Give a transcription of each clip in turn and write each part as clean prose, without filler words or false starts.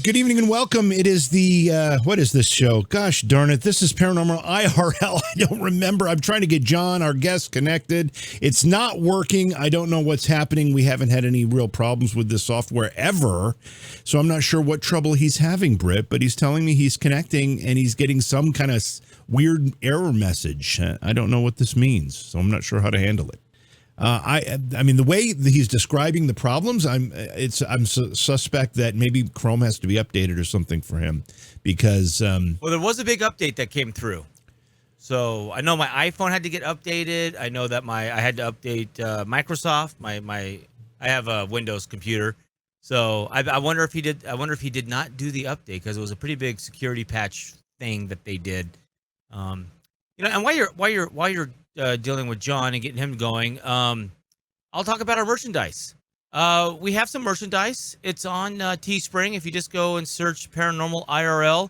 good evening and welcome. It is the, what is this show? Gosh darn it. This is Paranormal IRL. I don't remember. I'm trying to get John, our guest, connected. It's not working. I don't know what's happening. We haven't had any real problems with this software ever. So I'm not sure what trouble he's having, Britt, but he's telling me he's connecting and he's getting some kind of weird error message. I don't know what this means, so I'm not sure how to handle it. I mean, the way that he's describing the problems, I'm suspect that maybe Chrome has to be updated or something for him because. Well, there was a big update that came through, so I know my iPhone had to get updated. I know that I had to update Microsoft. I have a Windows computer, so I wonder if he did. I wonder if he did not do the update because it was a pretty big security patch thing that they did. And while you're dealing with John and getting him going, I'll talk about our merchandise. We have some merchandise. It's on Teespring. If you just go and search Paranormal IRL,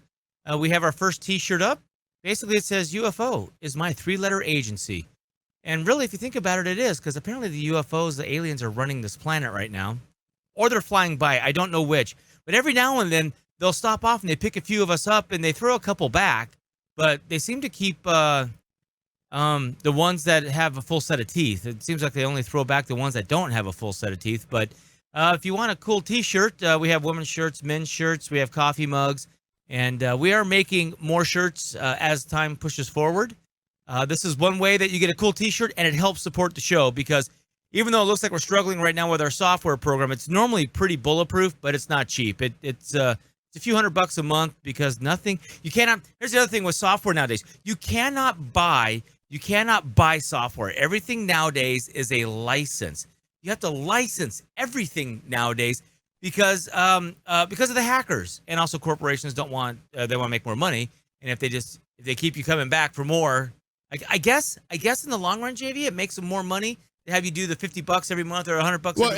we have our first T-shirt up. Basically, it says UFO is my 3-letter agency. And really, if you think about it, it is, because apparently the UFOs, the aliens, are running this planet right now. Or they're flying by. I don't know which. But every now and then, they'll stop off and they pick a few of us up and they throw a couple back. But they seem to keep the ones that have a full set of teeth. It seems like they only throw back the ones that don't have a full set of teeth. But if you want a cool T-shirt, we have women's shirts, men's shirts. We have coffee mugs. And we are making more shirts as time pushes forward. This is one way that you get a cool T-shirt, and it helps support the show because even though it looks like we're struggling right now with our software program, it's normally pretty bulletproof, but it's not cheap. It's a few $100 a month because nothing. You cannot. Here's the other thing with software nowadays. You cannot buy software. Everything nowadays is a license. You have to license everything nowadays because of the hackers, and also corporations don't want they want to make more money. And if they keep you coming back for more, I guess in the long run, JV, it makes them more money to have you do the $50 every month or $100 every month. Well,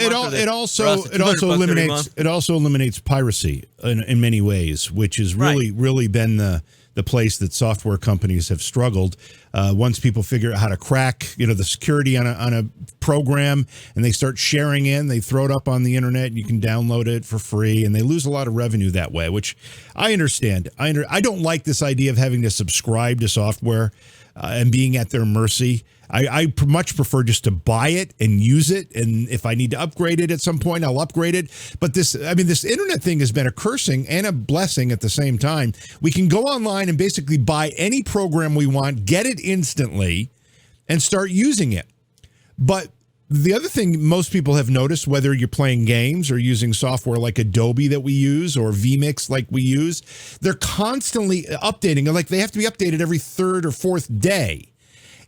it also eliminates piracy in many ways, which has really been the place that software companies have struggled. Once people figure out how to crack, the security on a program, and they start sharing they throw it up on the internet, and you can download it for free, and they lose a lot of revenue that way, which I understand. I don't like this idea of having to subscribe to software and being at their mercy. I much prefer just to buy it and use it. And if I need to upgrade it at some point, I'll upgrade it. But this internet thing has been a cursing and a blessing at the same time. We can go online and basically buy any program we want, get it instantly, and start using it. But the other thing most people have noticed, whether you're playing games or using software like Adobe that we use or vMix like we use, they're constantly updating. Like they have to be updated every third or fourth day.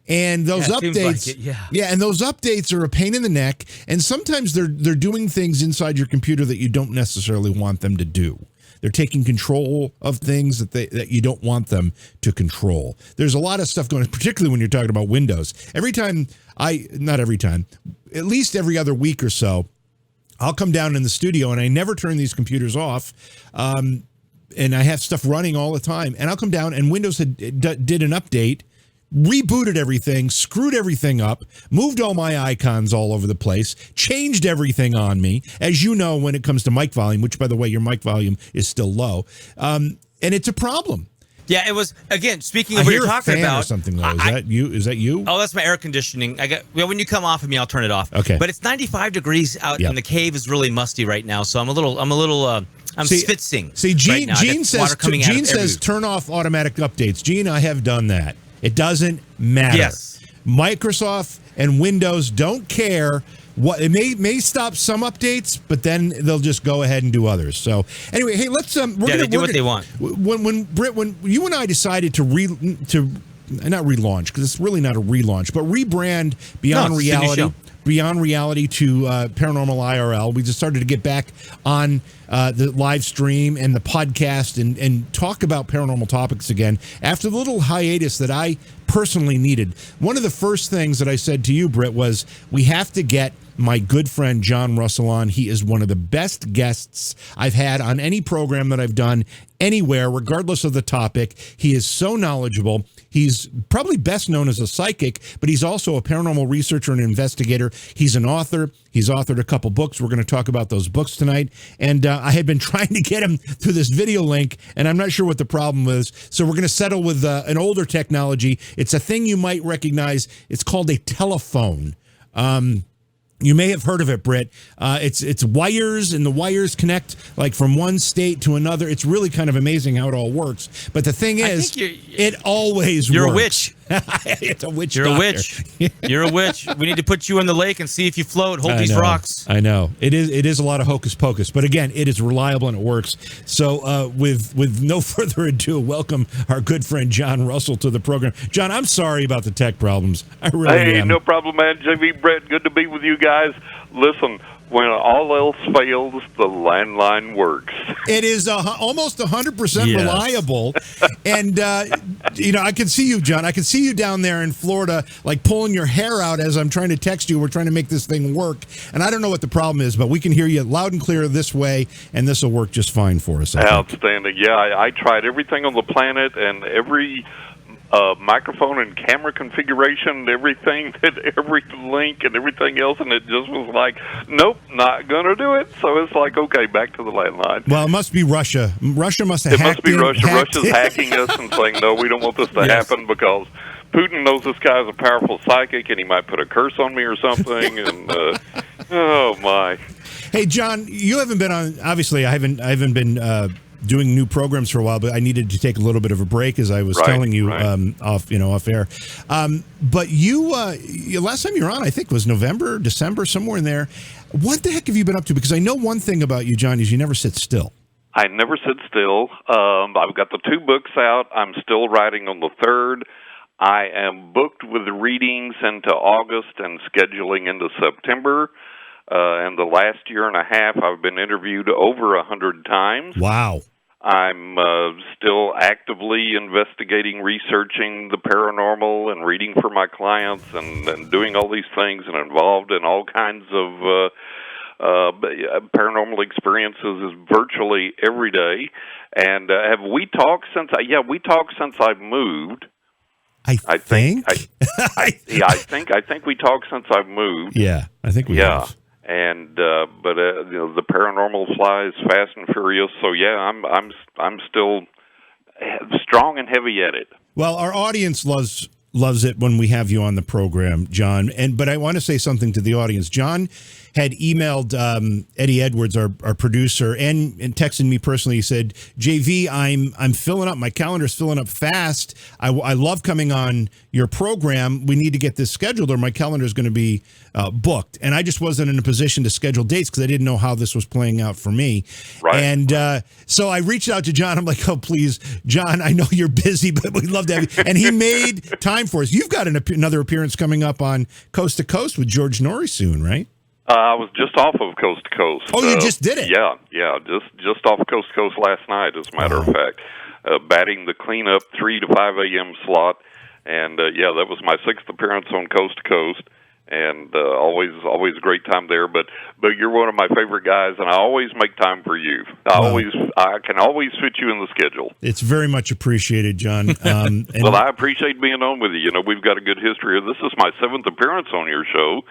And those updates, and those updates are a pain in the neck. And sometimes they're doing things inside your computer that you don't necessarily want them to do. They're taking control of things that you don't want them to control. There's a lot of stuff going on, particularly when you're talking about Windows. At least every other week or so, I'll come down in the studio, and I never turn these computers off. And I have stuff running all the time. And I'll come down, and Windows did an update, rebooted everything, screwed everything up, moved all my icons all over the place, changed everything on me, as you know, when it comes to mic volume, which, by the way, your mic volume is still low. And it's a problem. Yeah, it was, again, speaking of what you're talking about. Or something, though. Is that you? Oh, that's my air conditioning. When you come off of me, I'll turn it off. Okay. But it's 95 degrees out, and the cave is really musty right now, so I'm schwitzing. See, Gene says turn off automatic updates. Gene, I have done that. It doesn't matter. Yes. Microsoft and Windows don't care. It may stop some updates, but then they'll just go ahead and do others. So anyway, hey, let's they do what they want. When you and I decided to not relaunch, because it's really not a relaunch, but rebrand Beyond Reality to Paranormal IRL. We just started to get back on the live stream and the podcast and talk about paranormal topics again after the little hiatus that I personally needed. One of the first things that I said to you, Britt, was we have to get my good friend John Russell on. He is one of the best guests I've had on any program that I've done anywhere, regardless of the topic. He is so knowledgeable. He's probably best known as a psychic, but he's also a paranormal researcher and investigator. He's an author. He's authored a couple books. We're going to talk about those books tonight. And I had been trying to get him through this video link, and I'm not sure what the problem was. So we're going to settle with an older technology. It's a thing you might recognize. It's called a telephone. You may have heard of it, Britt. It's wires, and the wires connect like from one state to another. It's really kind of amazing how it all works. But the thing is, it always you're works. A witch. It's a witch. You're doctor. a witch. You're a witch. We need to put you in the lake and see if you float. Hold these rocks. I know. It is a lot of hocus pocus, but again, it is reliable and it works. So with no further ado, welcome our good friend John Russell to the program. John, I'm sorry about the tech problems. I really am. No problem, man. JV, Brett, good to be with you guys. Listen, when all else fails, the landline works. It is almost 100% reliable. And, I can see you, John. I can see you down there in Florida, like pulling your hair out as I'm trying to text you. We're trying to make this thing work. And I don't know what the problem is, but we can hear you loud and clear this way, and this will work just fine for us. Outstanding. Yeah, I tried everything on the planet, and every microphone and camera configuration, everything, every link and everything else, and it just was like, nope, not gonna do it. So it's like, okay, back to the landline. Well, it must be Russia. Russia must have hacked in. It must be Russia. Russia's hacking us and saying, no, we don't want this to happen because Putin knows this guy's a powerful psychic and he might put a curse on me or something. And oh my. Hey, John, you haven't been on. Obviously, I haven't been doing new programs for a while, but I needed to take a little bit of a break, as I was telling you off air. But you last time you were on, I think, was November, December, somewhere in there. What the heck have you been up to? Because I know one thing about you, John, is you never sit still. I never sit still. I've got the 2 books out. I'm still writing on the 3rd. I am booked with readings into August and scheduling into September. And the last year and a half, I've been interviewed over 100 times. Wow. I'm still actively investigating, researching the paranormal and reading for my clients and doing all these things and involved in all kinds of paranormal experiences virtually every day. And have we talked since? We talked since I've moved. I think we talked since I've moved. Yeah, I think we have. And but the paranormal flies fast and furious. So yeah, I'm still strong and heavy at it. Well, our audience loves it when we have you on the program, John. But I want to say something to the audience. John had emailed Eddie Edwards, our producer, and texted me personally. He said, "JV, I'm filling up. My calendar's filling up fast. I love coming on your program. We need to get this scheduled, or my calendar is going to be booked." And I just wasn't in a position to schedule dates because I didn't know how this was playing out for me. Right. And so I reached out to John. I'm like, "Oh, please, John, I know you're busy, but we'd love to have you." And he made time for us. You've got another appearance coming up on Coast to Coast with George Norrie soon, right? I was just off of Coast to Coast. Oh, you just did it? Yeah, just off Coast to Coast last night, as a matter of fact. Batting the cleanup 3 to 5 a.m. slot, and that was my 6th appearance on Coast to Coast, and always a great time there. But you're one of my favorite guys, and I always make time for you. I can always fit you in the schedule. It's very much appreciated, John. Well, I appreciate being on with you. You know, we've got a good history. This is my 7th appearance on your show.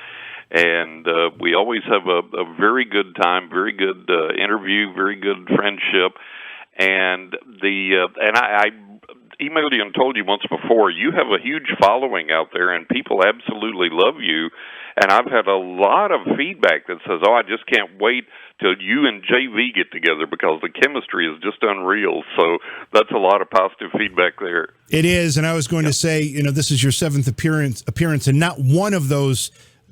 And we always have a very good time, very good interview, very good friendship. And I emailed you and told you once before, you have a huge following out there, and people absolutely love you. And I've had a lot of feedback that says, "Oh, I just can't wait till you and JV get together because the chemistry is just unreal." So that's a lot of positive feedback there. It is, and I was going to say, this is your 7th appearance, and not one of those,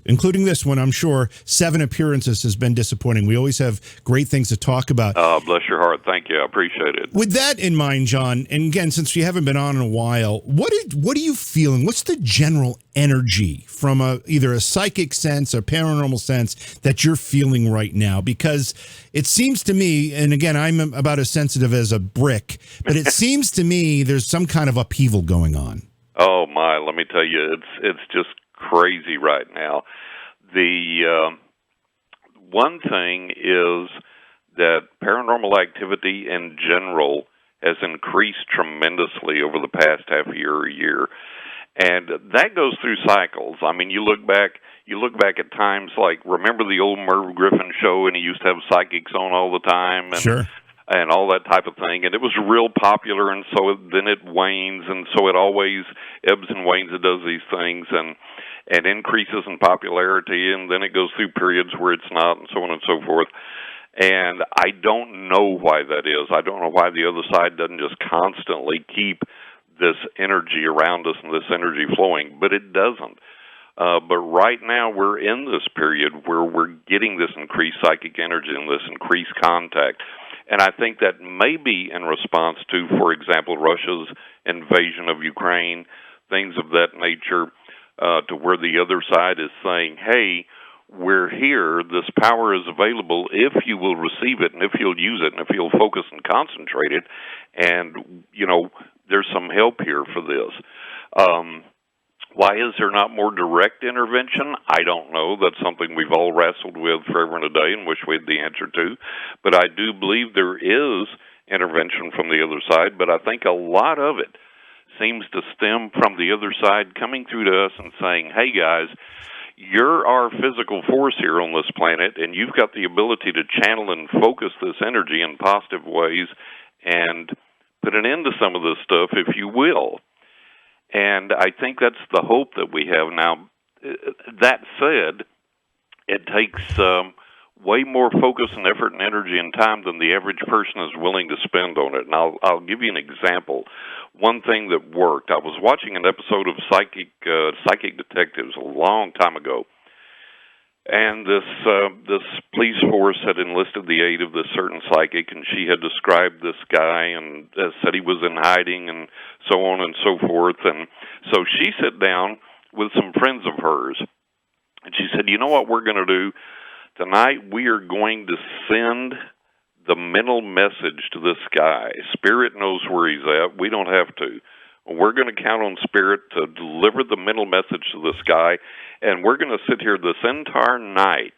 including this one, I'm sure, 7 appearances has been disappointing. We always have great things to talk about. Bless your heart. Thank you. I appreciate it. With that in mind, John, and again, since you haven't been on in a while, what are you feeling? What's the general energy from either a psychic sense or paranormal sense that you're feeling right now? Because it seems to me, and again, I'm about as sensitive as a brick, but it seems to me there's some kind of upheaval going on. Oh, my. Let me tell you, it's just crazy right now. The one thing is that paranormal activity in general has increased tremendously over the past half a year or year. And that goes through cycles. I mean, you look back, you look back at times like, remember the old Merv Griffin show, and he used to have psychics on all the time, and Sure. and all that type of thing, and it was real popular, and so then it wanes, and so it always ebbs and wanes. It does these things, and increases in popularity, and then it goes through periods where it's not, and so on and so forth. And I don't know why that is. I don't know why the other side doesn't just constantly keep this energy around us and this energy flowing, but it doesn't. But right now we're in this period where we're getting this increased psychic energy and this increased contact. And I think that may be in response to, for example, Russia's invasion of Ukraine, things of that nature, to where the other side is saying, hey, we're here, this power is available if you will receive it and if you'll use it and if you'll focus and concentrate it. And, there's some help here for this. Why is there not more direct intervention? I don't know. That's something we've all wrestled with forever and a day and wish we had the answer to. But I do believe there is intervention from the other side, but I think a lot of it seems to stem from the other side coming through to us and saying, hey, guys, you're our physical force here on this planet, and you've got the ability to channel and focus this energy in positive ways and put an end to some of this stuff, if you will. And I think that's the hope that we have now. That said, it takes way more focus and effort and energy and time than the average person is willing to spend on it. And I'll give you an example. One thing that worked, I was watching an episode of Psychic Detectives a long time ago, and this police force had enlisted the aid of this certain psychic, and she had described this guy and said he was in hiding and so on and so forth. And so she sat down with some friends of hers, and she said, you know what we're going to do? Tonight we are going to send the mental message to this guy. Spirit knows where he's at. We don't have to. We're going to count on Spirit to deliver the mental message to this guy, and we're going to sit here this entire night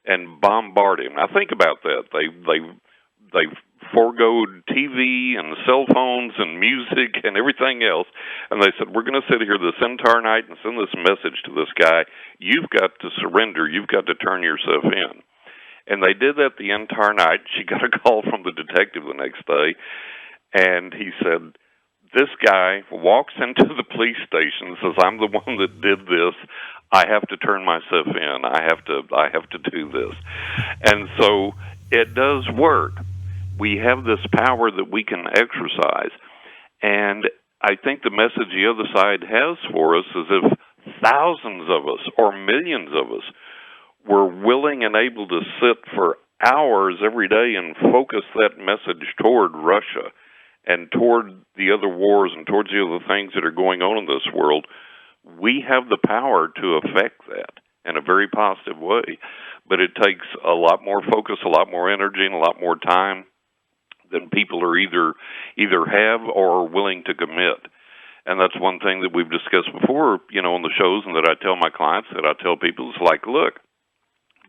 and bombard him. Now think about that. They foregoed TV and cell phones and music and everything else, and they said, we're going to sit here this entire night and send this message to this guy. You've got to surrender. You've got to turn yourself in. And they did that the entire night. She got a call from the detective the next day, and he said, this guy walks into the police station and says, I'm the one that did this. I have to turn myself in. I have to do this. And so it does work. We have this power that we can exercise. And I think the message the other side has for us is if thousands of us or millions of us were willing and able to sit for hours every day and focus that message toward Russia and toward the other wars and towards the other things that are going on in this world, we have the power to affect that in a very positive way. But it takes a lot more focus, a lot more energy, and a lot more time than people are either have or are willing to commit. And that's one thing that we've discussed before, on the shows, and that I tell my clients, that I tell people, it's like, look,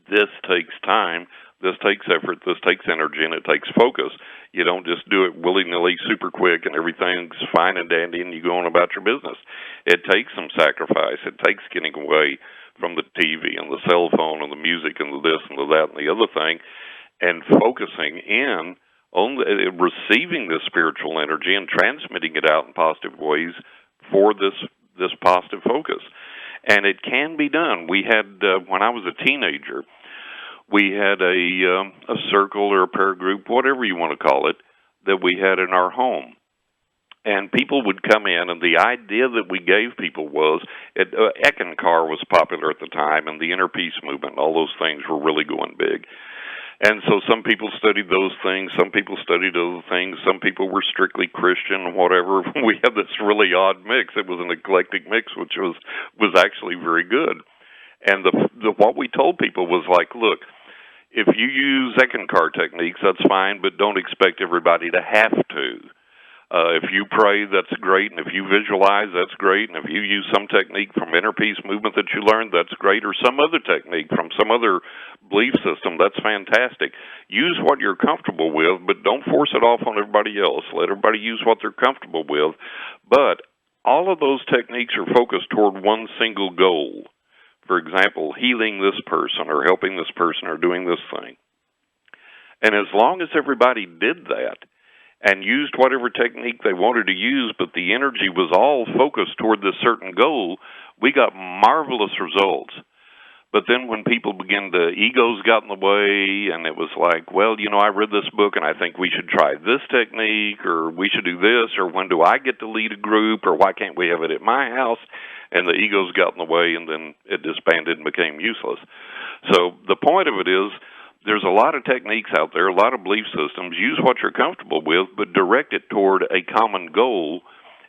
this takes time, this takes effort, this takes energy, and it takes focus. You don't just do it willy-nilly, super quick, and everything's fine and dandy, and you go on about your business. It takes some sacrifice. It takes getting away from the TV and the cell phone and the music and the this and the that and the other thing, and focusing in on receiving this spiritual energy and transmitting it out in positive ways for this positive focus. And it can be done. We had, when I was a teenager, we had a circle or a prayer group, whatever you want to call it, that we had in our home. And people would come in, and the idea that we gave people was, Eckankar was popular at the time, and the Inner Peace Movement, all those things were really going big. And so some people studied those things, some people studied other things, some people were strictly Christian, whatever. We had this really odd mix. It was an eclectic mix, which was actually very good. And what we told people was like, look, if you use Eckankar techniques, that's fine, but don't expect everybody to have to. If you pray, that's great, and if you visualize, that's great, and if you use some technique from Inner Peace Movement that you learned, that's great, or some other technique from some other belief system, that's fantastic. Use what you're comfortable with, but don't force it off on everybody else. Let everybody use what they're comfortable with. But all of those techniques are focused toward one single goal, for example, healing this person or helping this person or doing this thing. And as long as everybody did that and used whatever technique they wanted to use, but the energy was all focused toward this certain goal, we got marvelous results. But then when people egos got in the way, and it was like, well, I read this book and I think we should try this technique, or we should do this, or when do I get to lead a group, or why can't we have it at my house? And the egos got in the way, and then it disbanded and became useless. So the point of it is, there's a lot of techniques out there, a lot of belief systems. Use what you're comfortable with, but direct it toward a common goal,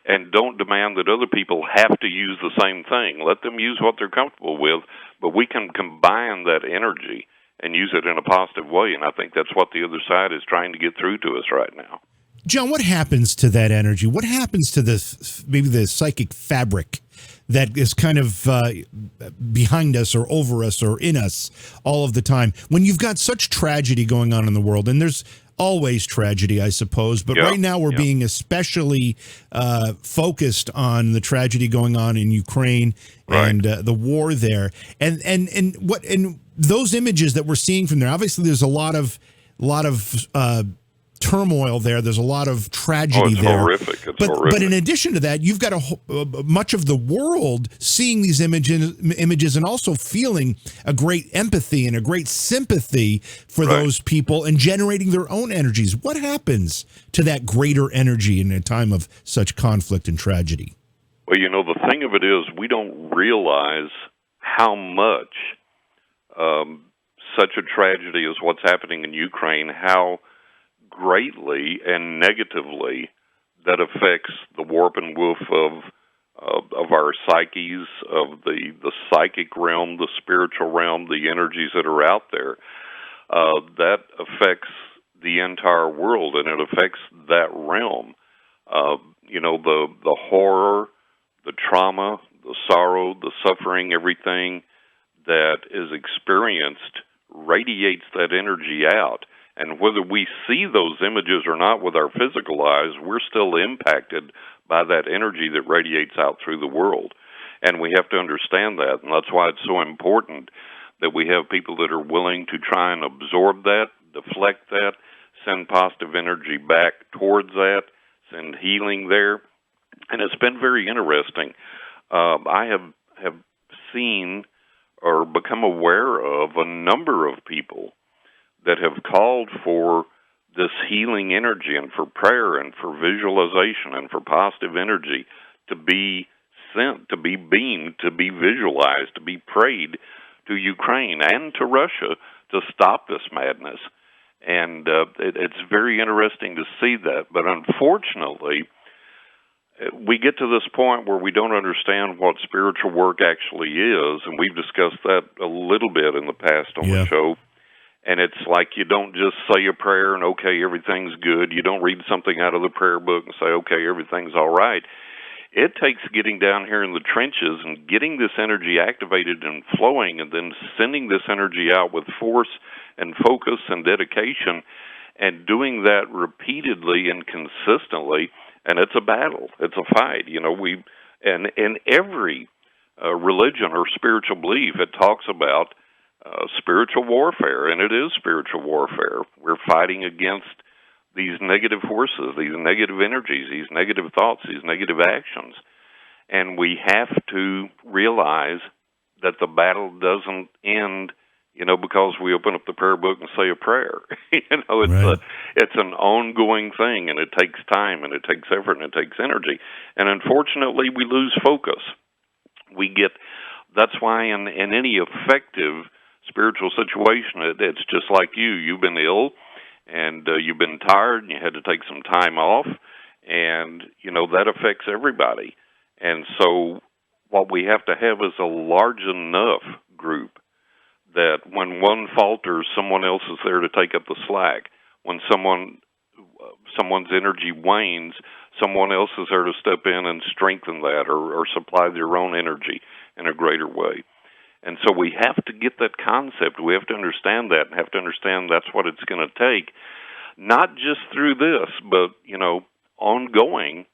and don't demand that other people have to use the same thing. Let them use what they're comfortable with, but we can combine that energy and use it in a positive way, and I think that's what the other side is trying to get through to us right now. John, what happens to that energy? What happens to maybe the psychic fabric that is kind of behind us or over us or in us all of the time? When you've got such tragedy going on in the world, and there's always tragedy, I suppose, but right now we're being especially focused on the tragedy going on in Ukraine and the war there, and those images that we're seeing from there. Obviously, there's a lot of turmoil there. There's a lot of tragedy there. Horrific. It's horrific. But in addition to that, you've got much of the world seeing these images and also feeling a great empathy and a great sympathy for those people and generating their own energies. What happens to that greater energy in a time of such conflict and tragedy? Well, the thing of it is, we don't realize how much such a tragedy as what's happening in Ukraine, how greatly and negatively that affects the warp and woof of our psyches, of the psychic realm, the spiritual realm, the energies that are out there. That affects the entire world, and it affects that realm. The horror, the trauma, the sorrow, the suffering, everything that is experienced radiates that energy out. And whether we see those images or not with our physical eyes, we're still impacted by that energy that radiates out through the world. And we have to understand that. And that's why it's so important that we have people that are willing to try and absorb that, deflect that, send positive energy back towards that, send healing there. And it's been very interesting. I have seen or become aware of a number of people that have called for this healing energy and for prayer and for visualization and for positive energy to be sent, to be beamed, to be visualized, to be prayed to Ukraine and to Russia to stop this madness. And it's very interesting to see that. But unfortunately, we get to this point where we don't understand what spiritual work actually is, and we've discussed that a little bit in the past on the show. And it's like you don't just say a prayer and, okay, everything's good. You don't read something out of the prayer book and say, okay, everything's all right. It takes getting down here in the trenches and getting this energy activated and flowing, and then sending this energy out with force and focus and dedication, and doing that repeatedly and consistently. And it's a battle. It's a fight. And in every religion or spiritual belief, it talks about spiritual warfare, and it is spiritual warfare. We're fighting against these negative forces, these negative energies, these negative thoughts, these negative actions. And we have to realize that the battle doesn't end, because we open up the prayer book and say a prayer. It's an ongoing thing, and it takes time, and it takes effort, and it takes energy. And unfortunately, we lose focus. That's why in any effective spiritual situation, it's just like you've been ill, and you've been tired, and you had to take some time off, and that affects everybody. And so what we have to have is a large enough group that when one falters, someone else is there to take up the slack. When someone's energy wanes, someone else is there to step in and strengthen that, or supply their own energy in a greater way. And so we have to get that concept. We have to understand that, and have to understand that's what it's going to take, not just through this, but, ongoing,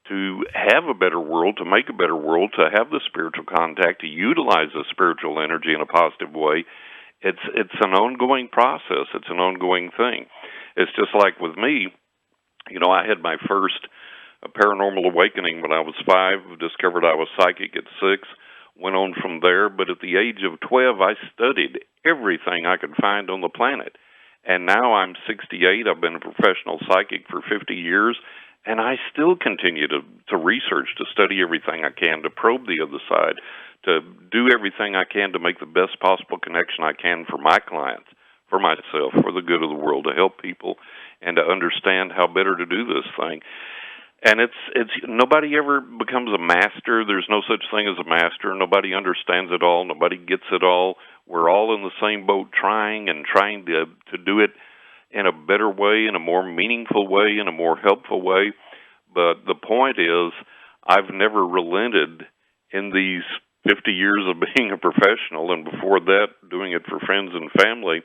to have a better world, to make a better world, to have the spiritual contact, to utilize the spiritual energy in a positive way. It's an ongoing process. It's an ongoing thing. It's just like with me, I had my first paranormal awakening when I was 5, discovered I was psychic at 6, went on from there, but at the age of 12, I studied everything I could find on the planet. And now I'm 68, I've been a professional psychic for 50 years, and I still continue to research, to study everything I can, to probe the other side, to do everything I can to make the best possible connection I can for my clients, for myself, for the good of the world, to help people, and to understand how better to do this thing. And it's nobody ever becomes a master. There's no such thing as a master. Nobody understands it all. Nobody gets it all. We're all in the same boat trying to do it in a better way, in a more meaningful way, in a more helpful way. But the point is, I've never relented in these 50 years of being a professional, and before that, doing it for friends and family.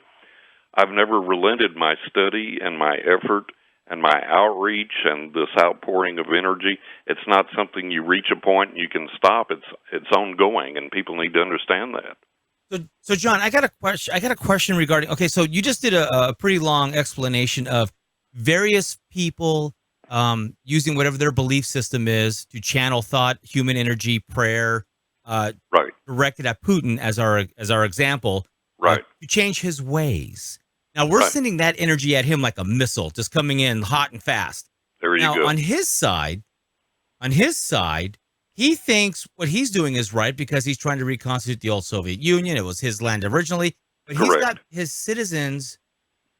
I've never relented my study and my effort and my outreach and this outpouring of energy. It's not something you reach a point and you can stop. It's ongoing, and people need to understand that. So John, I got a question regarding. Okay, so you just did a pretty long explanation of various people using whatever their belief system is to channel thought, human energy, prayer, right, directed at Putin as our example, right, to change his ways. Now we're sending that energy at him like a missile, just coming in hot and fast. There you go. On his side, he thinks what he's doing is right because he's trying to reconstitute the old Soviet Union. It was his land originally, but he's got his citizens.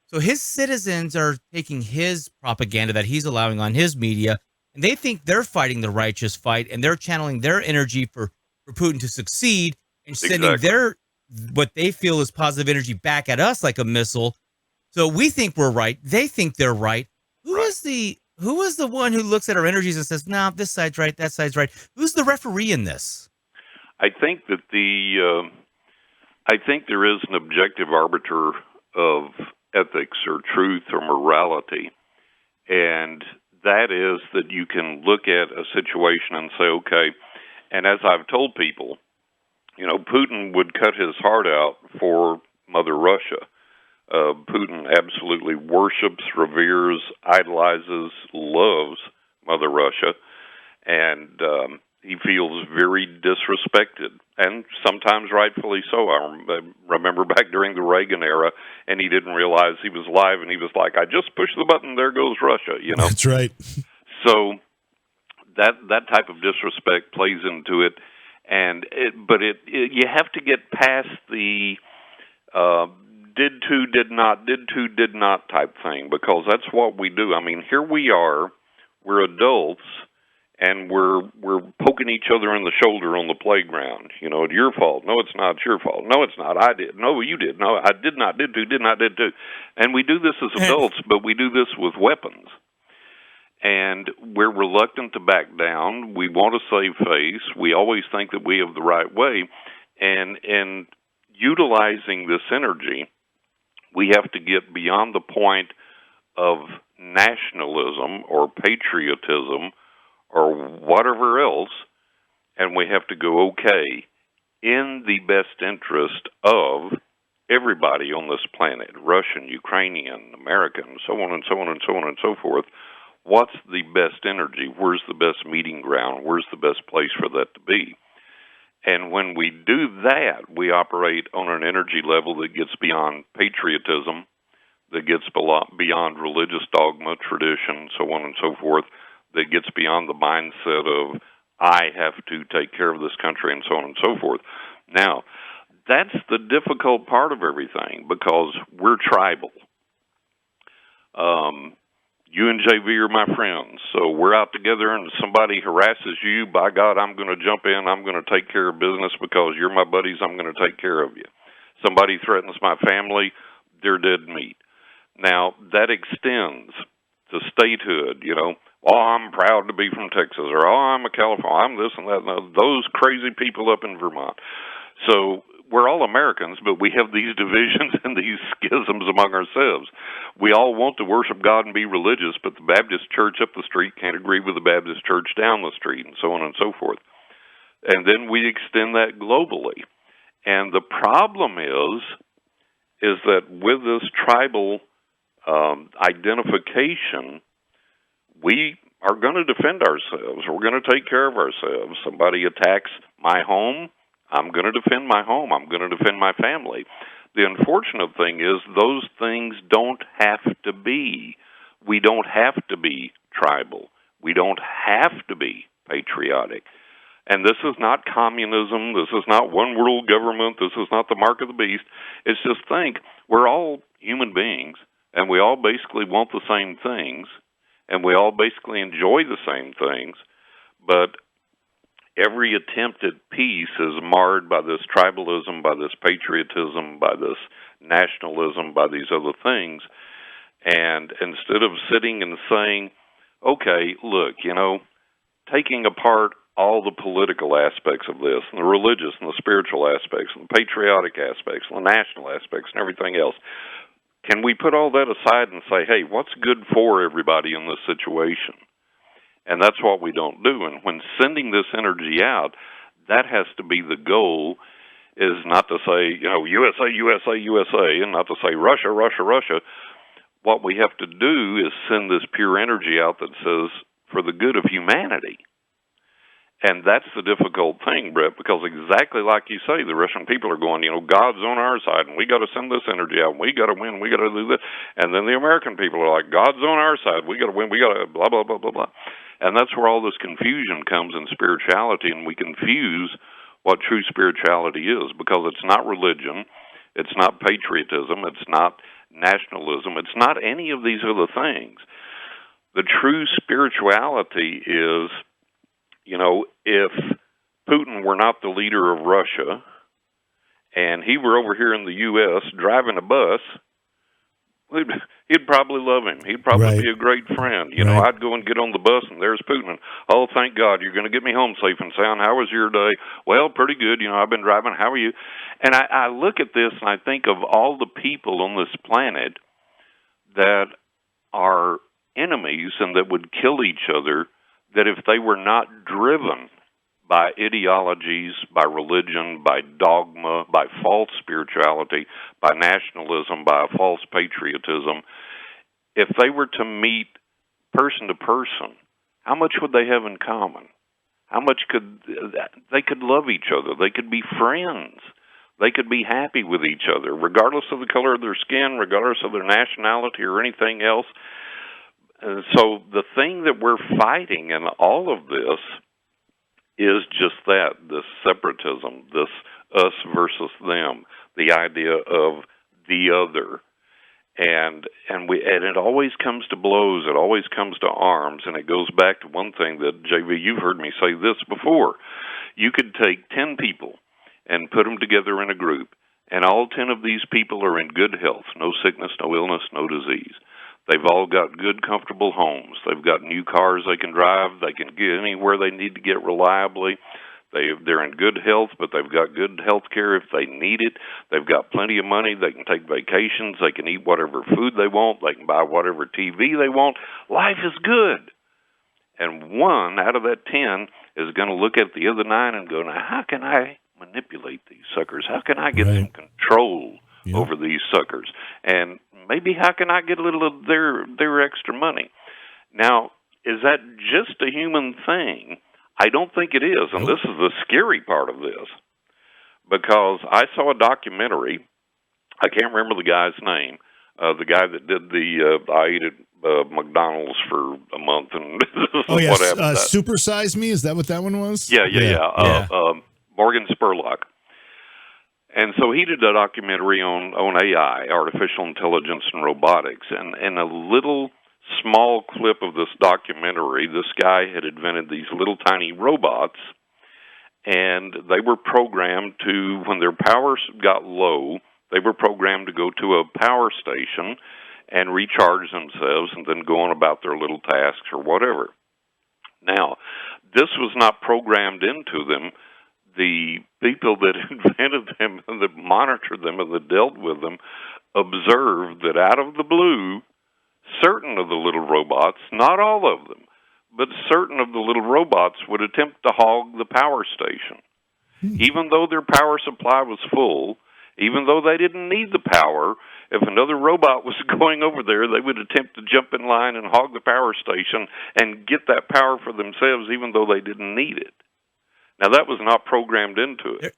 So his citizens are taking his propaganda that he's allowing on his media, and they think they're fighting the righteous fight, and they're channeling their energy for Putin to succeed and sending their what they feel is positive energy back at us like a missile. So we think we're right. They think they're right. Who is the one who looks at our energies and says, "No, this side's right, that side's right"? Who's the referee in this? I think that I think there is an objective arbiter of ethics or truth or morality, and that is that you can look at a situation and say, okay, and as I've told people, Putin would cut his heart out for Mother Russia. Putin absolutely worships, reveres, idolizes, loves Mother Russia, and he feels very disrespected, and sometimes rightfully so. I remember back during the Reagan era, and he didn't realize he was live, and he was like, I just pushed the button, there goes Russia, That's right. So that type of disrespect plays into it, but you have to get past the did to, did not type thing, because that's what we do. I mean, here we are, we're adults, and we're poking each other in the shoulder on the playground. It's your fault. No, it's not. It's your fault. No, it's not. I did. No, you did. No, I did not. Did to. And we do this as adults, but we do this with weapons. And we're reluctant to back down. We want to save face. We always think that we have the right way. And in utilizing this energy, we have to get beyond the point of nationalism or patriotism or whatever else, and we have to go, okay, in the best interest of everybody on this planet, Russian, Ukrainian, American, so on and so on and so on and so forth, what's the best energy? Where's the best meeting ground? Where's the best place for that to be? And when we do that, we operate on an energy level that gets beyond patriotism, that gets beyond religious dogma, tradition, so on and so forth, that gets beyond the mindset of, I have to take care of this country, and so on and so forth. Now, that's the difficult part of everything, because we're tribal. You and JV are my friends, so we're out together, and somebody harasses you, by God, I'm going to jump in, I'm going to take care of business because you're my buddies, I'm going to take care of you. Somebody threatens my family, they're dead meat. Now, that extends to statehood, Oh, I'm proud to be from Texas, or oh, I'm a California, I'm this and that, and those crazy people up in Vermont. So we're all Americans, but we have these divisions and these schisms among ourselves. We all want to worship God and be religious, but the Baptist church up the street can't agree with the Baptist church down the street, and so on and so forth. And then we extend that globally. And the problem is that with this tribal identification, we are going to defend ourselves. We're going to take care of ourselves. Somebody attacks my home, I'm going to defend my home. I'm going to defend my family. The unfortunate thing is those things don't have to be. We don't have to be tribal. We don't have to be patriotic. And this is not communism. This is not one world government. This is not the mark of the beast. It's just think, we're all human beings, and we all basically want the same things, and we all basically enjoy the same things, but every attempt at peace is marred by this tribalism, by this patriotism, by this nationalism, by these other things. And instead of sitting and saying, okay, look, taking apart all the political aspects of this, and the religious and the spiritual aspects, and the patriotic aspects, and the national aspects, and everything else, can we put all that aside and say, hey, what's good for everybody in this situation? And that's what we don't do. And when sending this energy out, that has to be the goal, is not to say, USA, USA, USA, and not to say Russia, Russia, Russia. What we have to do is send this pure energy out that says, for the good of humanity. And that's the difficult thing, Brett, because exactly like you say, the Russian people are going, God's on our side, and we got to send this energy out, and we got to win, we got to do this. And then the American people are like, God's on our side, we got to win, we got to blah, blah, blah, blah, blah. And that's where all this confusion comes in spirituality, and we confuse what true spirituality is, because it's not religion, it's not patriotism, it's not nationalism, it's not any of these other things. The true spirituality is, if Putin were not the leader of Russia, and he were over here in the U.S. driving a bus, he'd probably love him. He'd probably be a great friend. I'd go and get on the bus, and there's Putin. Oh, thank God, you're going to get me home safe and sound. How was your day? Well, pretty good. I've been driving. How are you? And I look at this, and I think of all the people on this planet that are enemies and that would kill each other, that if they were not driven by ideologies, by religion, by dogma, by false spirituality, by nationalism, by a false patriotism, if they were to meet person to person, how much would they have in common? How much they could love each other? They could be friends. They could be happy with each other, regardless of the color of their skin, regardless of their nationality or anything else. So the thing that we're fighting in all of this is just that, this separatism, this us versus them, the idea of the other. And it always comes to blows, it always comes to arms, and it goes back to one thing that, JV, you've heard me say this before. You could take 10 people and put them together in a group, and all 10 of these people are in good health, no sickness, no illness, no disease. They've all got good, comfortable homes. They've got new cars they can drive. They can get anywhere they need to get reliably. They're in good health, but they've got good health care if they need it. They've got plenty of money. They can take vacations. They can eat whatever food they want. They can buy whatever TV they want. Life is good. And one out of that 10 is going to look at the other 9 and go, now, how can I manipulate these suckers? How can I get some control over these suckers? And maybe how can I get a little of their extra money? Now, is that just a human thing? I don't think it is, and this is the scary part of this, because I saw a documentary. I can't remember the guy's name. The guy that did I ate at McDonald's for a month, and what happened. Super Size Me? Is that what that one was? Yeah. Morgan Spurlock. And so he did a documentary on AI, artificial intelligence and robotics. And in a little small clip of this documentary, this guy had invented these little tiny robots, and they were programmed to, when their power got low, they were programmed to go to a power station and recharge themselves and then go on about their little tasks or whatever. Now, this was not programmed into them. the people that invented them and that monitored them and that dealt with them observed that out of the blue, certain of the little robots, not all of them, but certain of the little robots would attempt to hog the power station. Even though their power supply was full, even though they didn't need the power, if another robot was going over there, they would attempt to jump in line and hog the power station and get that power for themselves, even though they didn't need it. Now, that was not programmed into it.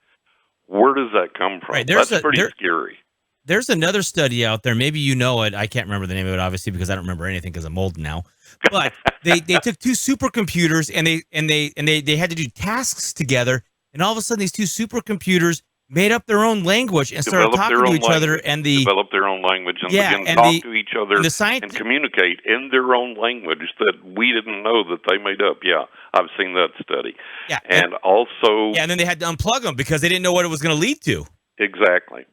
Where does that come from? Right, that's pretty scary. There's another study out there. Maybe you know it. I can't remember the name of it, obviously, because I don't remember anything because I'm old now. But they took two supercomputers and they had to do tasks together. And all of a sudden, these two supercomputers made up their own language and started talking to each other. And developed their own language and began to talk to each other and communicate in their own language that we didn't know that they made up. Yeah, I've seen that study. Yeah, and also... Yeah, and then they had to unplug them because they didn't know what it was going to lead to. Exactly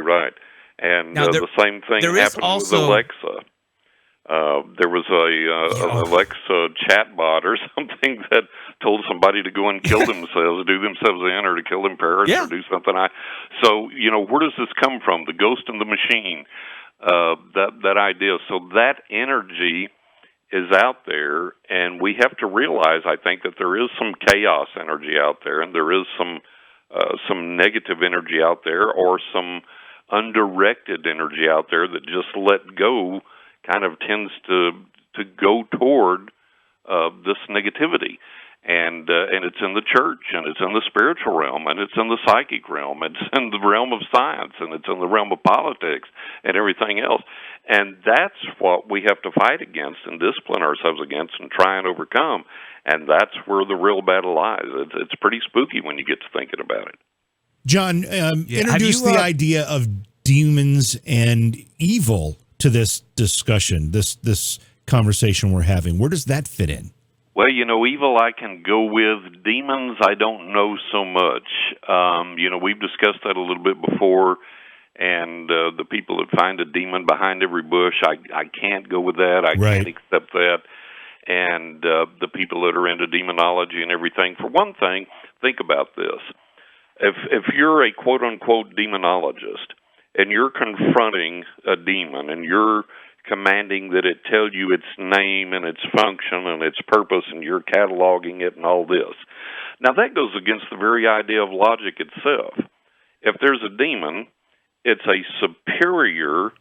right. And the same thing happened with Alexa. There was an Alexa chatbot or something that told somebody to go and kill themselves, do themselves in, or to kill their parents, or do something. So, where does this come from? The ghost in the machine, that idea. So that energy is out there, and we have to realize, I think, that there is some chaos energy out there, and there is some negative energy out there, or some undirected energy out there that just let go kind of tends to go toward this negativity, and it's in the church, and it's in the spiritual realm, and it's in the psychic realm, it's in the realm of science, and it's in the realm of politics and everything else. And that's what we have to fight against and discipline ourselves against and try and overcome. And that's where the real battle lies. It's pretty spooky when you get to thinking about it. John, introduce the idea of demons and evil to this discussion, this conversation we're having. Where does that fit in? Well, evil I can go with. Demons I don't know so much. We've discussed that a little bit before, and the people that find a demon behind every bush, I can't go with that. I can't accept that. And the people that are into demonology and everything. For one thing, think about this. If you're a quote-unquote demonologist, and you're confronting a demon, and you're commanding that it tell you its name and its function and its purpose, and you're cataloging it and all this. Now, that goes against the very idea of logic itself. If there's a demon, it's a superior,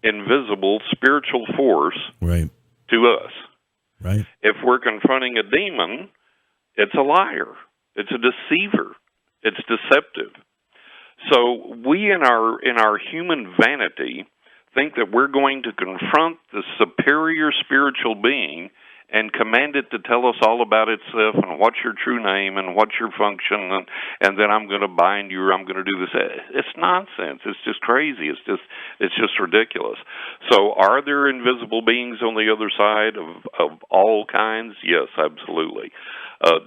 invisible, spiritual force to us. Right. If we're confronting a demon, it's a liar. It's a deceiver. It's deceptive. So we, in our human vanity, think that we're going to confront the superior spiritual being and command it to tell us all about itself and what's your true name and what's your function, and then I'm going to bind you or I'm going to do this. It's nonsense. It's just crazy. It's just ridiculous. So are there invisible beings on the other side of all kinds? Yes, absolutely.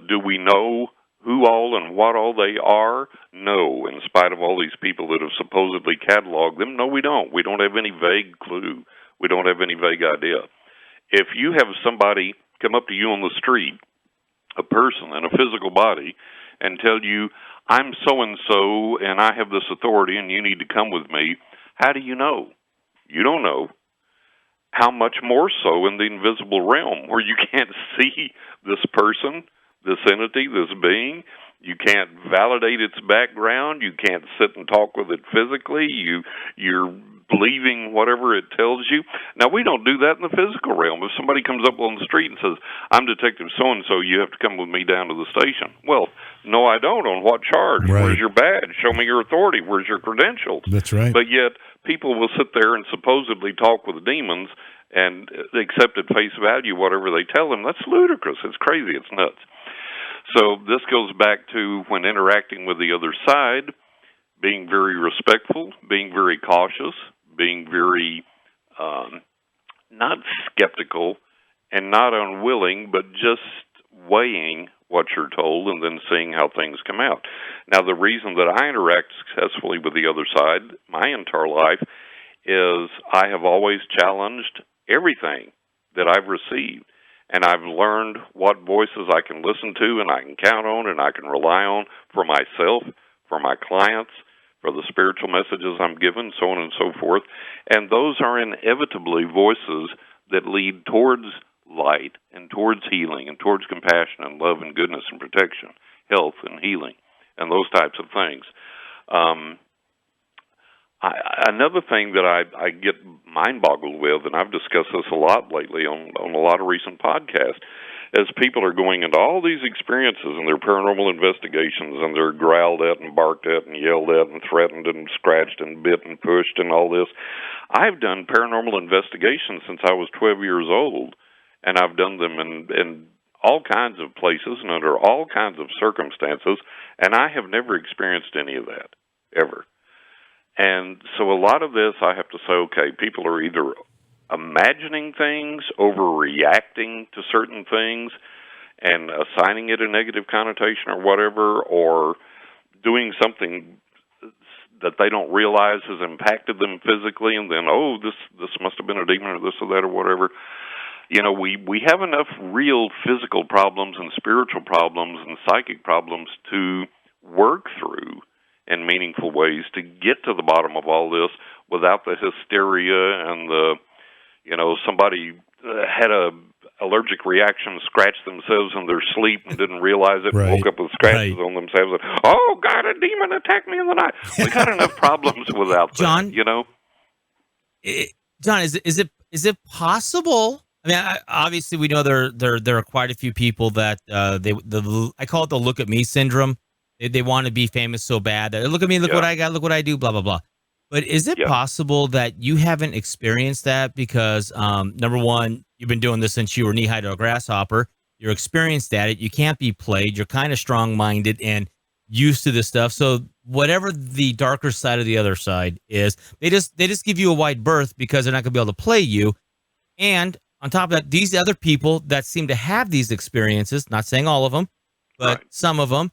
Do we know who all and what all they are? No, in spite of all these people that have supposedly cataloged them. No, we don't. We don't have any vague clue. We don't have any vague idea. If you have somebody come up to you on the street, a person in a physical body, and tell you, I'm so-and-so, and I have this authority, and you need to come with me, how do you know? You don't know. How much more so in the invisible realm, where you can't see this person, this entity, this being. You can't validate its background. You can't sit and talk with it physically. You're believing whatever it tells you. Now, we don't do that in the physical realm. If somebody comes up on the street and says, I'm Detective so-and-so, you have to come with me down to the station. Well, no, I don't. On what charge? Right. Where's your badge? Show me your authority. Where's your credentials? That's right. But yet, people will sit there and supposedly talk with demons and accept at face value whatever they tell them. That's ludicrous. It's crazy. It's nuts. So this goes back to when interacting with the other side, being very respectful, being very cautious, being very not skeptical and not unwilling, but just weighing what you're told and then seeing how things come out. Now, the reason that I interact successfully with the other side my entire life is I have always challenged everything that I've received. And I've learned what voices I can listen to and I can count on and I can rely on for myself, for my clients, for the spiritual messages I'm given, so on and so forth. And those are inevitably voices that lead towards light and towards healing and towards compassion and love and goodness and protection, health and healing, and those types of things. Another thing that I get mind-boggled with, and I've discussed this a lot lately on a lot of recent podcasts, is people are going into all these experiences and their paranormal investigations, and they're growled at and barked at and yelled at and threatened and scratched and bit and pushed and all this. I've done paranormal investigations since I was 12 years old, and I've done them in all kinds of places and under all kinds of circumstances, and I have never experienced any of that, ever. And so a lot of this, I have to say, okay, people are either imagining things, overreacting to certain things, and assigning it a negative connotation or whatever, or doing something that they don't realize has impacted them physically, and then, oh, this must have been a demon or this or that or whatever. You know, we have enough real physical problems and spiritual problems and psychic problems to work through in meaningful ways to get to the bottom of all this without the hysteria and the, you know, somebody had a allergic reaction, scratched themselves in their sleep and didn't realize it, right. Woke up with scratches on themselves. And, oh, God, a demon attacked me in the night. We got enough problems without John, that, you know? John, is it possible? I mean, obviously we know there are quite a few people that I call it the look at me syndrome. They want to be famous so bad that look at me, look what I got, look what I do, blah blah blah. But is it possible that you haven't experienced that because number one, you've been doing this since you were knee high to a grasshopper. You're experienced at it. You can't be played. You're kind of strong minded and used to this stuff. So whatever the darker side of the other side is, they just give you a wide berth because they're not going to be able to play you. And on top of that, these other people that seem to have these experiences, not saying all of them, but some of them,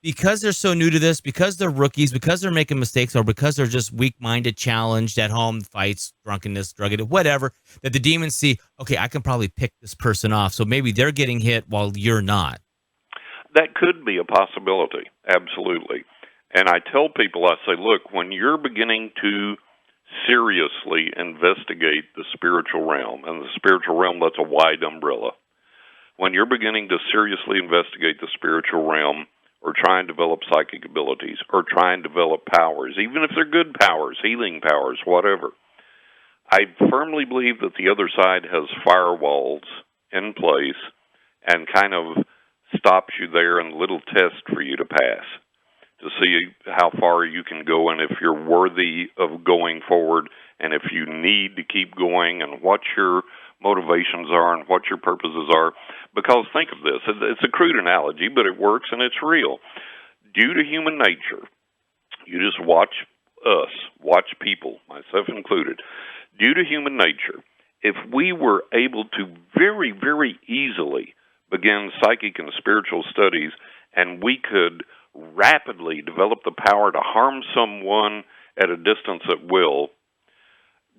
because they're so new to this, because they're rookies, because they're making mistakes, or because they're just weak-minded, challenged at home, fights, drunkenness, drug addict, whatever, that the demons see, okay, I can probably pick this person off. So maybe they're getting hit while you're not. That could be a possibility, absolutely. And I tell people, I say, look, when you're beginning to seriously investigate the spiritual realm, and the spiritual realm, that's a wide umbrella. When you're beginning to seriously investigate the spiritual realm, or try and develop psychic abilities, or try and develop powers, even if they're good powers, healing powers, whatever, I firmly believe that the other side has firewalls in place and kind of stops you there in a little test for you to pass, to see how far you can go and if you're worthy of going forward and if you need to keep going and what your motivations are and what your purposes are. Because think of this, it's a crude analogy, but it works and it's real. Due to human nature, you just watch us, watch people, myself included. Due to human nature, if we were able to very, very easily begin psychic and spiritual studies and we could rapidly develop the power to harm someone at a distance at will,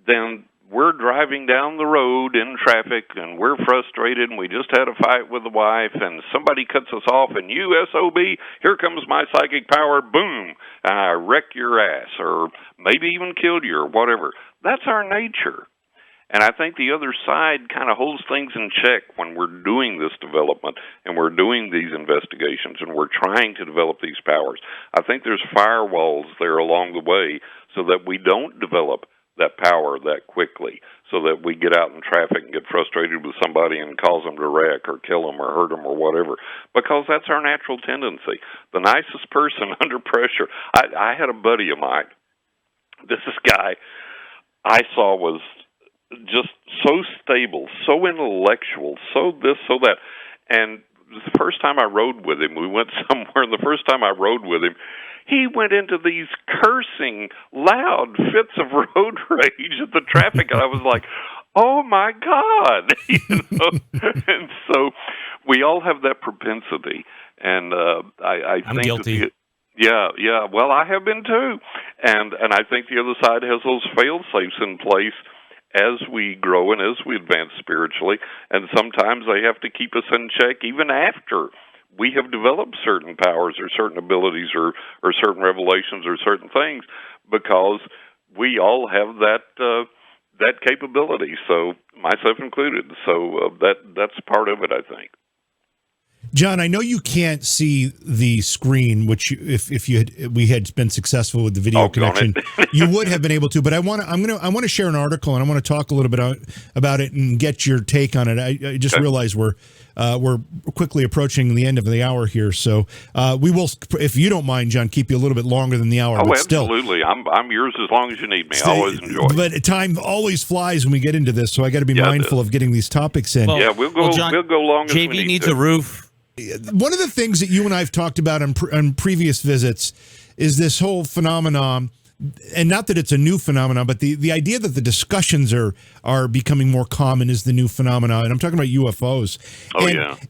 then we're driving down the road in traffic and we're frustrated and we just had a fight with the wife and somebody cuts us off and you SOB, here comes my psychic power, boom, and I wreck your ass or maybe even killed you or whatever. That's our nature. And I think the other side kind of holds things in check when we're doing this development and we're doing these investigations and we're trying to develop these powers. I think there's firewalls there along the way so that we don't develop that power that quickly, so that we get out in traffic and get frustrated with somebody and cause them to wreck or kill them or hurt them or whatever, because that's our natural tendency. The nicest person under pressure. I had a buddy of mine. This guy I saw was just so stable, so intellectual, so this, so that. And the first time I rode with him, we went somewhere, and the first time I rode with him, he went into these cursing, loud fits of road rage at the traffic, and I was like, oh, my God. You know? And so we all have that propensity, and I I'm think guilty. Yeah. Well, I have been too, and I think the other side has those fail-safes in place, as we grow and as we advance spiritually, and sometimes they have to keep us in check even after we have developed certain powers or certain abilities or certain revelations or certain things, because we all have that capability, so myself included. So that's part of it, I think. John, I know you can't see the screen, which if we had been successful with the video connection, you would have been able to. But I want to share an article, and I want to talk a little bit about it and get your take on it. I just realized we're quickly approaching the end of the hour here, so we will, if you don't mind, John, keep you a little bit longer than the hour. Oh, but absolutely! Still, I'm yours as long as you need me. I always enjoy it. But time always flies when we get into this, so I got to be mindful of getting these topics in. Well, we'll go long as we need. JB needs a roof. One of the things that you and I have talked about on previous visits is this whole phenomenon, and not that it's a new phenomenon, but the idea that the discussions are becoming more common is the new phenomenon, and I'm talking about UFOs.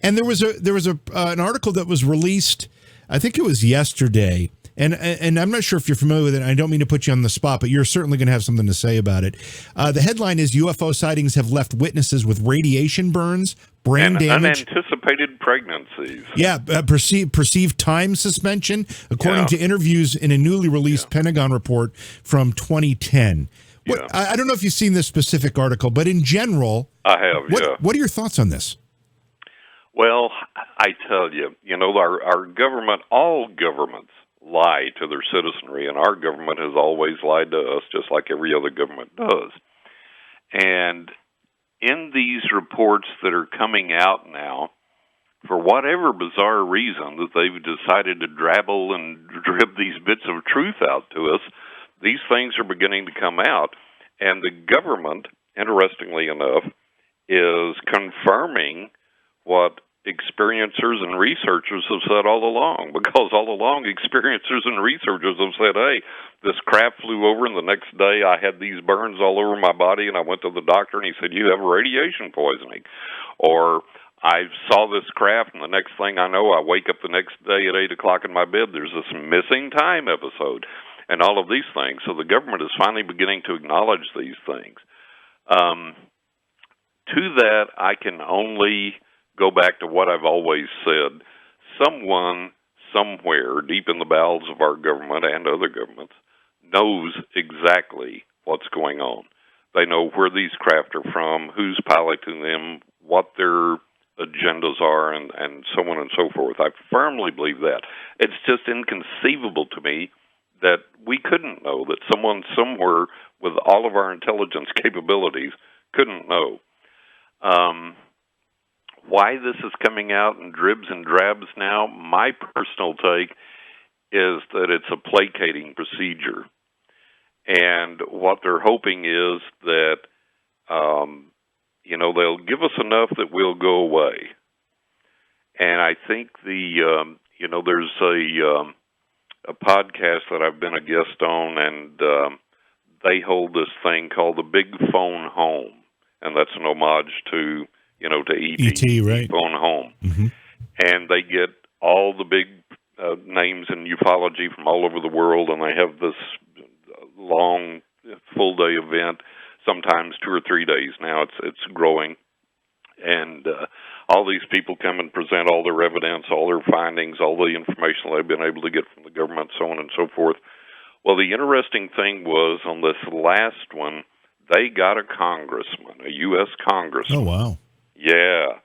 And there was an article that was released, I think it was yesterday, and I'm not sure if you're familiar with it. I don't mean to put you on the spot, but you're certainly going to have something to say about it. The headline is UFO sightings have left witnesses with radiation burns, brain damage, unanticipated pregnancies. Yeah, perceived time suspension, according to interviews in a newly released Pentagon report from 2010. I don't know if you've seen this specific article, but in general, I have. What are your thoughts on this? Well, I tell you, our government, all governments lie to their citizenry, and our government has always lied to us, just like every other government does. And in these reports that are coming out now, for whatever bizarre reason that they've decided to drabble and drib these bits of truth out to us, these things are beginning to come out. And the government, interestingly enough, is confirming what experiencers and researchers have said all along, because all along experiencers and researchers have said, hey, this craft flew over and the next day I had these burns all over my body and I went to the doctor and he said, you have radiation poisoning. Or I saw this craft and the next thing I know, I wake up the next day at 8 o'clock in my bed, there's this missing time episode and all of these things. So the government is finally beginning to acknowledge these things. To that, I can only go back to what I've always said. Someone, somewhere, deep in the bowels of our government and other governments, knows exactly what's going on. They know where these craft are from, who's piloting them, what their agendas are, and so on and so forth. I firmly believe that. It's just inconceivable to me that we couldn't know, that someone somewhere with all of our intelligence capabilities couldn't know. Why this is coming out in dribs and drabs now, my personal take is that it's a placating procedure. And what they're hoping is that, they'll give us enough that we'll go away. And I think there's a podcast that I've been a guest on, and they hold this thing called the Big Phone Home. And that's an homage to E.T., right? Phone Home. Mm-hmm. And they get all the big names in ufology from all over the world, and they have this long, full-day event, sometimes 2 or 3 days. Now it's growing. And all these people come and present all their evidence, all their findings, all the information they've been able to get from the government, so on and so forth. Well, the interesting thing was, on this last one, they got a congressman, a U.S. congressman. Oh, wow. Yeah.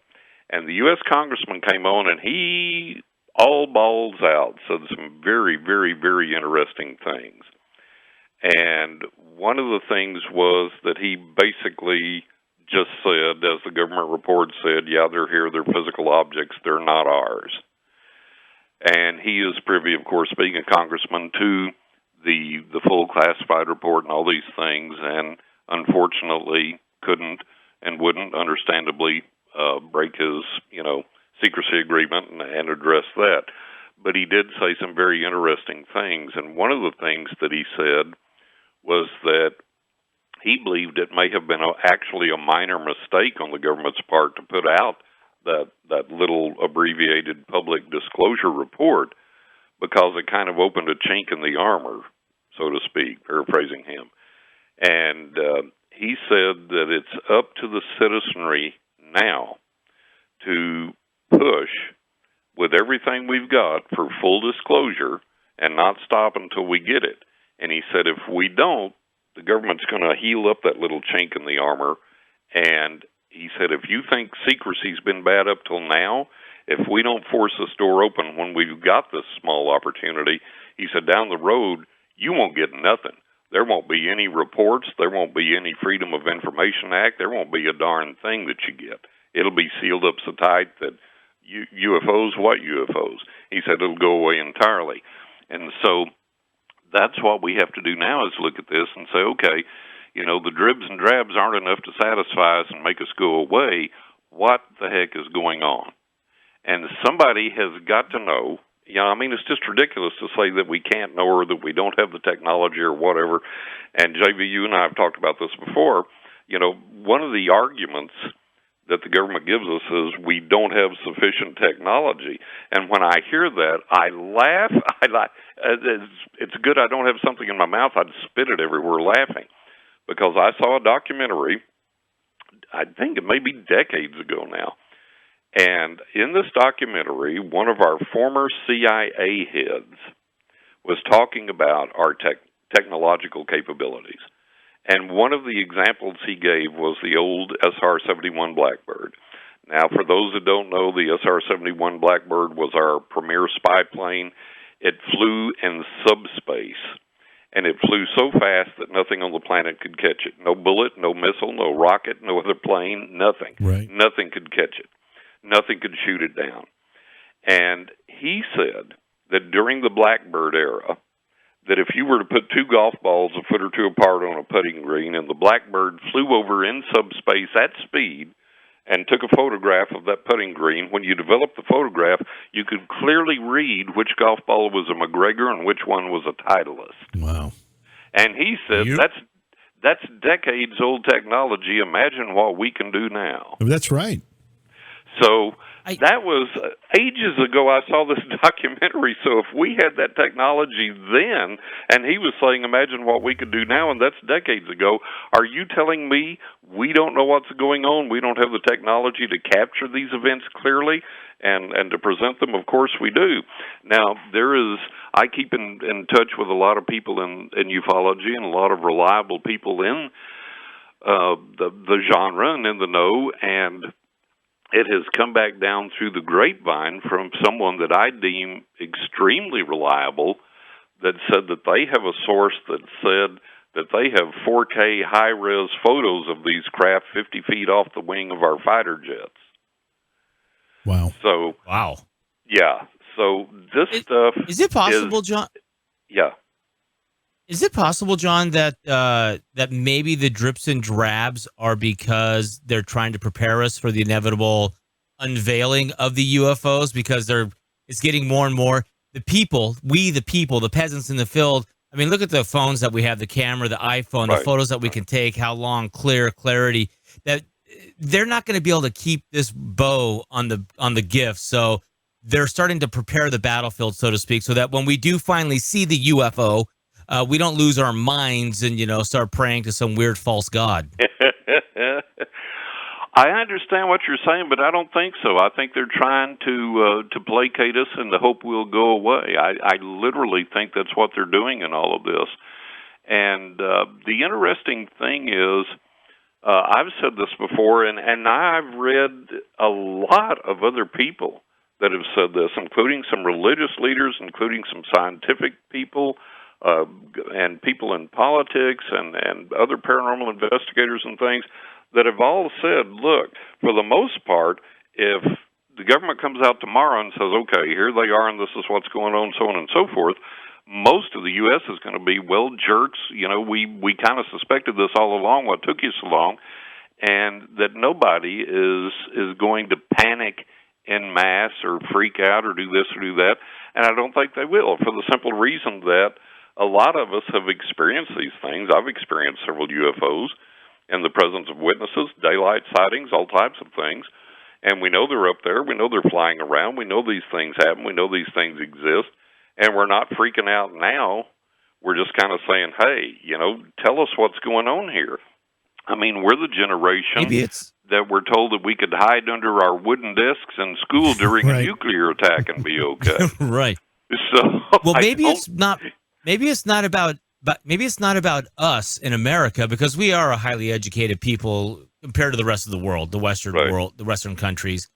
And the U.S. congressman came on, and he, all balls out, said some very, very, very interesting things. And one of the things was that he basically just said, as the government report said, yeah, they're here, they're physical objects, they're not ours. And he is privy, of course, being a congressman, to the full classified report and all these things, and unfortunately couldn't and wouldn't, understandably, break his, secrecy agreement and address that. But he did say some very interesting things, and one of the things that he said was that he believed it may have been actually a minor mistake on the government's part to put out that little abbreviated public disclosure report, because it kind of opened a chink in the armor, so to speak, paraphrasing him. And he said that it's up to the citizenry now to push with everything we've got for full disclosure and not stop until we get it. And he said if we don't, the government's going to heal up that little chink in the armor. And he said if you think secrecy's been bad up till now, if we don't force this door open when we've got this small opportunity, he said down the road, you won't get nothing. There won't be any reports. There won't be any Freedom of Information Act. There won't be a darn thing that you get. It'll be sealed up so tight that UFOs, what UFOs? He said it'll go away entirely. And so that's what we have to do now is look at this and say, okay, the dribs and drabs aren't enough to satisfy us and make us go away. What the heck is going on? And somebody has got to know. It's just ridiculous to say that we can't know or that we don't have the technology or whatever. And JV, you and I have talked about this before. One of the arguments that the government gives us is we don't have sufficient technology. And when I hear that, I laugh. It's good I don't have something in my mouth. I'd spit it everywhere laughing. Because I saw a documentary, I think it may be decades ago now. And in this documentary, one of our former CIA heads was talking about our technological capabilities. And one of the examples he gave was the old SR-71 Blackbird. Now, for those that don't know, the SR-71 Blackbird was our premier spy plane. It flew in subspace, and it flew so fast that nothing on the planet could catch it. No bullet, no missile, no rocket, no other plane, nothing. Right. Nothing could catch it. Nothing could shoot it down. And he said that during the Blackbird era, that if you were to put two golf balls a foot or two apart on a putting green and the Blackbird flew over in subspace at speed and took a photograph of that putting green, when you developed the photograph, you could clearly read which golf ball was a McGregor and which one was a Titleist. Wow. And he said, that's decades-old technology. Imagine what we can do now. That's right. So that was ages ago I saw this documentary. So if we had that technology then, and he was saying, imagine what we could do now, and that's decades ago, are you telling me we don't know what's going on? We don't have the technology to capture these events clearly and to present them? Of course we do. Now, I keep in touch with a lot of people in ufology and a lot of reliable people in the genre and in the know, and it has come back down through the grapevine from someone that I deem extremely reliable that said that they have a source that said that they have 4K high-res photos of these craft 50 feet off the wing of our fighter jets. Wow. So, wow. Yeah. So this stuff is it possible, John? Yeah. Is it possible, John, that that maybe the drips and drabs are because they're trying to prepare us for the inevitable unveiling of the UFOs? Because it's getting more and more the people, the peasants in the field. I mean, look at the phones that we have, the camera, the iPhone, right. The photos that we can take, how long, clarity. That they're not going to be able to keep this bow on the gift. So they're starting to prepare the battlefield, so to speak, so that when we do finally see the UFO, we don't lose our minds and, start praying to some weird false god. I understand what you're saying, but I don't think so. I think they're trying to placate us in the hope we'll go away. I literally think that's what they're doing in all of this. And the interesting thing is, I've said this before, and I've read a lot of other people that have said this, including some religious leaders, including some scientific people, and people in politics and other paranormal investigators and things that have all said, look, for the most part, if the government comes out tomorrow and says, okay, here they are and this is what's going on, so on and so forth, most of the U.S. is going to be, well, jerks, we kind of suspected this all along, what took you so long, and that nobody is going to panic en masse or freak out or do this or do that, and I don't think they will, for the simple reason that a lot of us have experienced these things. I've experienced several UFOs in the presence of witnesses, daylight sightings, all types of things. And we know they're up there. We know they're flying around. We know these things happen. We know these things exist. And we're not freaking out now. We're just kind of saying, hey, tell us what's going on here. I mean, we're the generation that we're told that we could hide under our wooden desks in school during a nuclear attack and be okay. Right. So, well, maybe it's not. Maybe it's not about. But maybe it's not about us in America, because we are a highly educated people compared to the rest of the world, the Western world, the Western countries.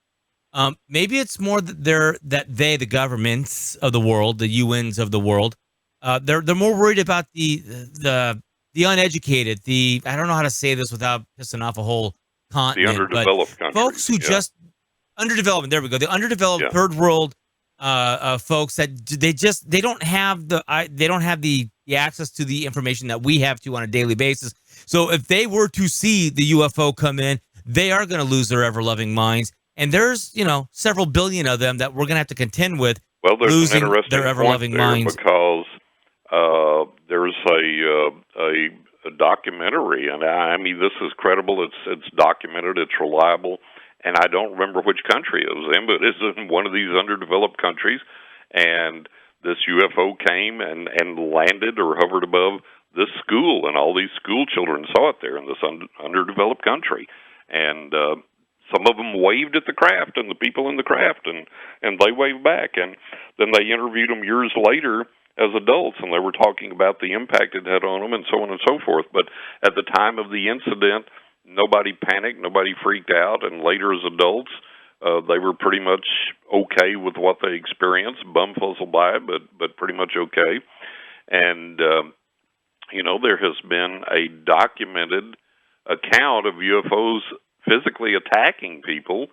Maybe it's more that the governments of the world, the UNs of the world, they're more worried about the uneducated, I don't know how to say this without pissing off a whole continent, the underdeveloped countries, folks who just underdeveloped. There we go. The underdeveloped third world folks that they don't have the access to the information that we have to on a daily basis. So if they were to see the UFO come in, they are going to lose their ever-loving minds. And there's, several billion of them that we're going to have to contend with. Well, there's losing an interesting their ever-loving minds, because there's a documentary, and I mean, this is credible. It's documented. It's reliable, and I don't remember which country it was in, but it's in one of these underdeveloped countries, and this UFO came and landed or hovered above this school, and all these school children saw it there in this underdeveloped country, and some of them waved at the craft and the people in the craft, and they waved back. And then they interviewed them years later as adults, and they were talking about the impact it had on them and so on and so forth. But at the time of the incident, nobody panicked, nobody freaked out, and later as adults, they were pretty much okay with what they experienced, bumfuzzled by it, but pretty much okay. And, there has been a documented account of UFOs physically attacking people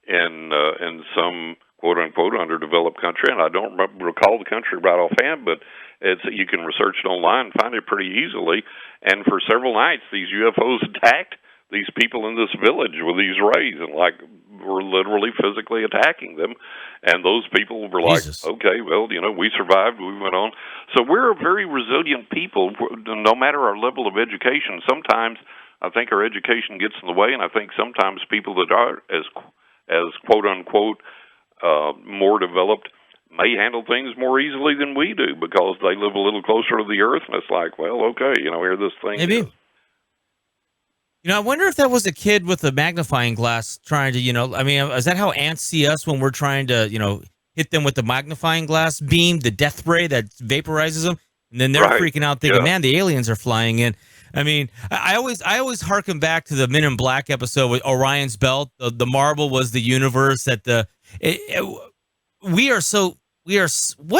in some quote-unquote underdeveloped country, and I don't recall the country right offhand, but you can research it online and find it pretty easily. And for several nights, these UFOs attacked these people in this village with these rays, and were literally physically attacking them. And those people were like, okay, well, we survived, we went on. So we're a very resilient people, no matter our level of education. Sometimes I think our education gets in the way, and I think sometimes people that are as quote unquote more developed may handle things more easily than we do because they live a little closer to the earth, and it's like, well, okay, here this thing is. I wonder if that was a kid with a magnifying glass trying to, is that how ants see us when we're trying to, hit them with the magnifying glass beam, the death ray that vaporizes them, and then they're freaking out thinking, man, the aliens are flying in. I mean, I always harken back to the Men in Black episode with Orion's belt. The marble was the universe. What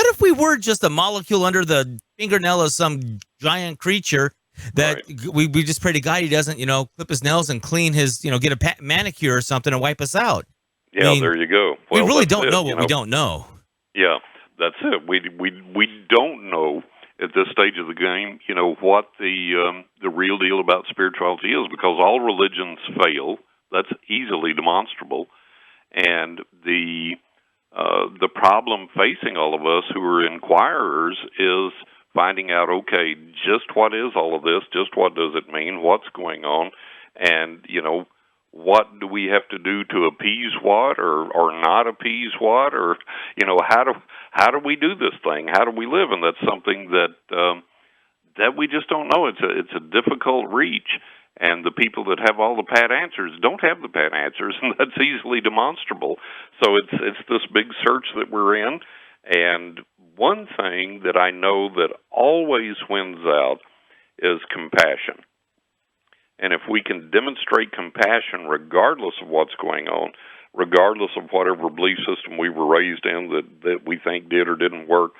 if we were just a molecule under the fingernail of some giant creature that we just pray to God he doesn't, clip his nails and clean his, get a manicure or something and wipe us out. Yeah, there you go. Well, we really don't know what we don't know. Yeah, that's it. We don't know at this stage of the game, what the real deal about spirituality is, because all religions fail. That's easily demonstrable, and the problem facing all of us who are inquirers is finding out, okay, just what is all of this? Just what does it mean? What's going on? And what do we have to do to appease what, or not appease what, or how do we do this thing? How do we live? And that's something that we just don't know. It's a difficult reach, and the people that have all the pat answers don't have the pat answers, and that's easily demonstrable. So it's this big search that we're in, and one thing that I know that always wins out is compassion. And if we can demonstrate compassion regardless of what's going on, regardless of whatever belief system we were raised in that we think did or didn't work,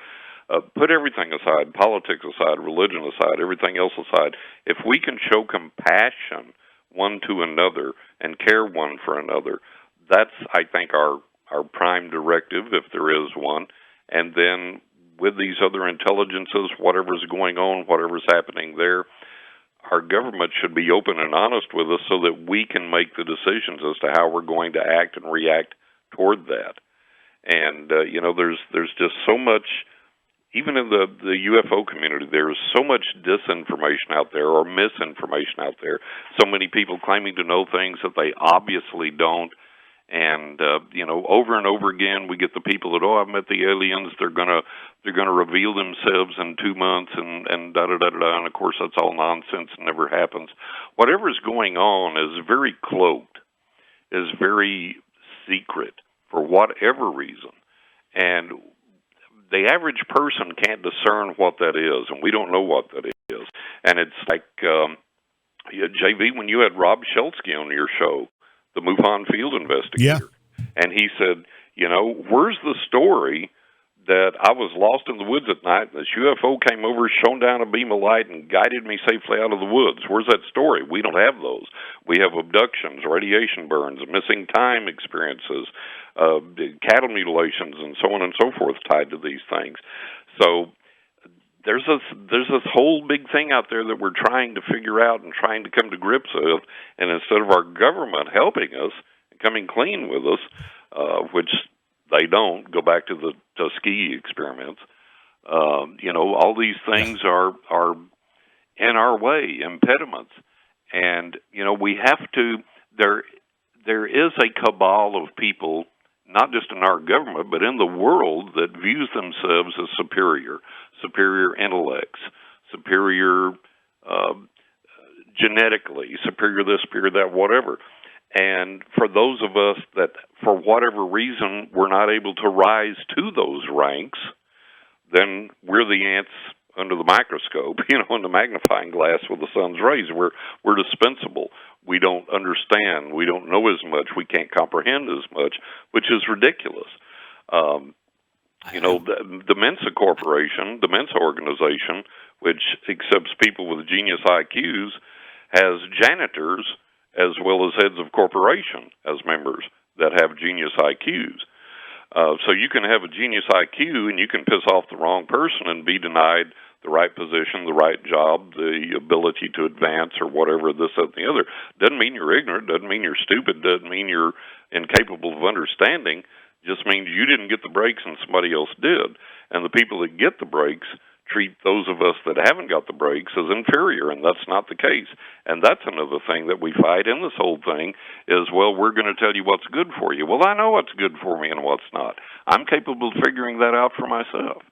put everything aside, politics aside, religion aside, everything else aside, if we can show compassion one to another and care one for another, that's, I think, our prime directive, if there is one. And then with these other intelligences, whatever's going on, whatever's happening there, our government should be open and honest with us so that we can make the decisions as to how we're going to act and react toward that. And, there's just so much, even in the UFO community, there's so much disinformation out there or misinformation out there. So many people claiming to know things that they obviously don't. And, over and over again, we get the people that, I've met the aliens. They're going to they're going to reveal themselves in 2 months, and da-da-da-da-da, and of course that's all nonsense and never happens. Whatever's going on is very cloaked, is very secret for whatever reason. And the average person can't discern what that is, and we don't know what that is. And it's like, JV, when you had Rob Schultzke on your show, the MUFON field investigator, and he said, where's the story that I was lost in the woods at night, and this UFO came over, shone down a beam of light, and guided me safely out of the woods? Where's that story? We don't have those. We have abductions, radiation burns, missing time experiences, cattle mutilations, and so on and so forth tied to these things. So there's this whole big thing out there that we're trying to figure out and trying to come to grips with, and instead of our government helping us and coming clean with us, which they don't, go back to the Tuskegee experiments, all these things are in our way, impediments. And, we have to, there is a cabal of people, not just in our government, but in the world, that views themselves as superior intellects, superior genetically, superior this, superior that, whatever. And for those of us that, for whatever reason, we're not able to rise to those ranks, then we're the ants under the microscope, in the magnifying glass with the sun's rays. We're dispensable. We don't understand. We don't know as much. We can't comprehend as much, which is ridiculous. The Mensa Corporation, the Mensa organization, which accepts people with genius IQs, has janitors as well as heads of corporation as members that have genius IQs. So you can have a genius IQ and you can piss off the wrong person and be denied the right position, the right job, the ability to advance or whatever, this, that, and the other. Doesn't mean you're ignorant, doesn't mean you're stupid, doesn't mean you're incapable of understanding. Just means you didn't get the breaks and somebody else did. And the people that get the breaks treat those of us that haven't got the breaks as inferior, and that's not the case. And that's another thing that we fight in this whole thing is, well, we're going to tell you what's good for you. Well, I know what's good for me and what's not. I'm capable of figuring that out for myself.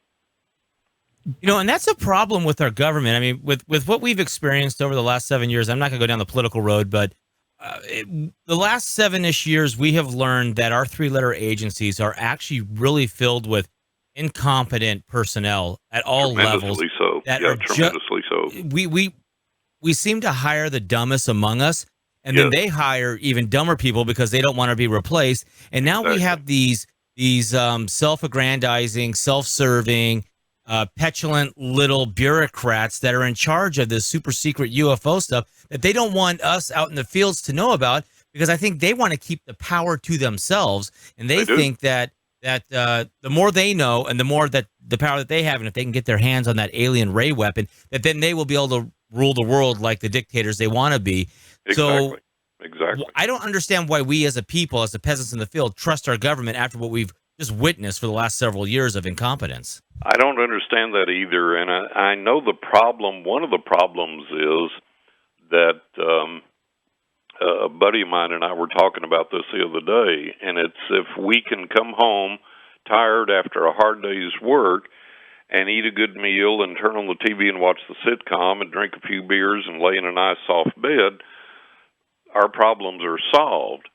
And that's a problem with our government. I mean, with what we've experienced over the last 7 years, I'm not going to go down the political road, but the last 7-ish years, we have learned that our 3-letter agencies are actually really filled with incompetent personnel at all levels. So. That yeah, are tremendously so. We seem to hire the dumbest among us, and then they hire even dumber people because they don't want to be replaced. And now we have these self-aggrandizing, self-serving, petulant little bureaucrats that are in charge of this super secret UFO stuff that they don't want us out in the fields to know about, because I think they want to keep the power to themselves, and they think that the more they know and the more that the power that they have, and if they can get their hands on that alien ray weapon, that then they will be able to rule the world like the dictators they want to be. Exactly. So I don't understand why we as a people, as the peasants in the field, trust our government after what we've just witnessed for the last several years of incompetence. I don't understand that either, and I know the problem. One of the problems is that a buddy of mine and I were talking about this the other day, and it's if we can come home tired after a hard day's work and eat a good meal and turn on the TV and watch the sitcom and drink a few beers and lay in a nice soft bed, our problems are solved.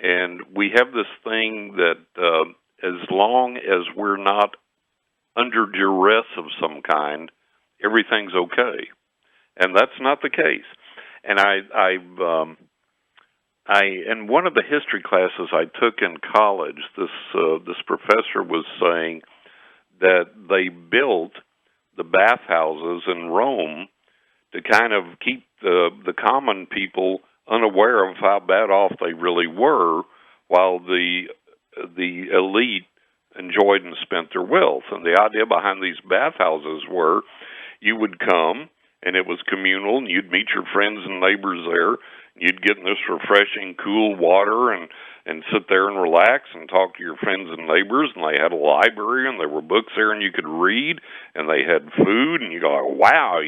And we have this thing that as long as we're not under duress of some kind, everything's okay. And that's not the case. And in one of the history classes I took in college, this professor was saying that they built the bathhouses in Rome to kind of keep the common people unaware of how bad off they really were, while the elite enjoyed and spent their wealth. And the idea behind these bathhouses were you would come, and it was communal, and you'd meet your friends and neighbors there. You'd get in this refreshing, cool water and sit there and relax and talk to your friends and neighbors, and they had a library, and there were books there, and you could read, and they had food, and you go, wow,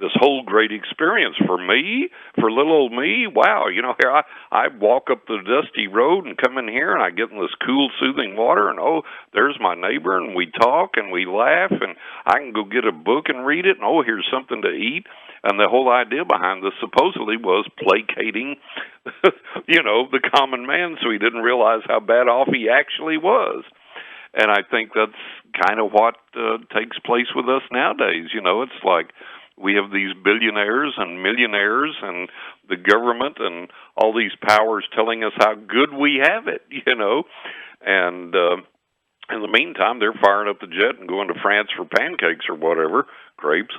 this whole great experience for me, for little old me, wow, here I walk up the dusty road and come in here, and I get in this cool, soothing water, and oh, there's my neighbor, and we talk, and we laugh, and I can go get a book and read it, and oh, here's something to eat. And the whole idea behind this supposedly was placating, the common man, so he didn't realize how bad off he actually was. And I think that's kind of what takes place with us nowadays. It's like we have these billionaires and millionaires and the government and all these powers telling us how good we have it, And in the meantime, they're firing up the jet and going to France for pancakes or whatever, crepes.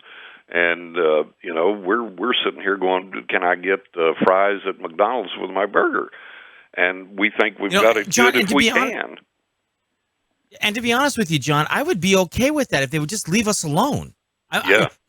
And, we're sitting here going, can I get fries at McDonald's with my burger? And we think we've got it John, good if we can. And to be honest with you, John, I would be okay with that if they would just leave us alone.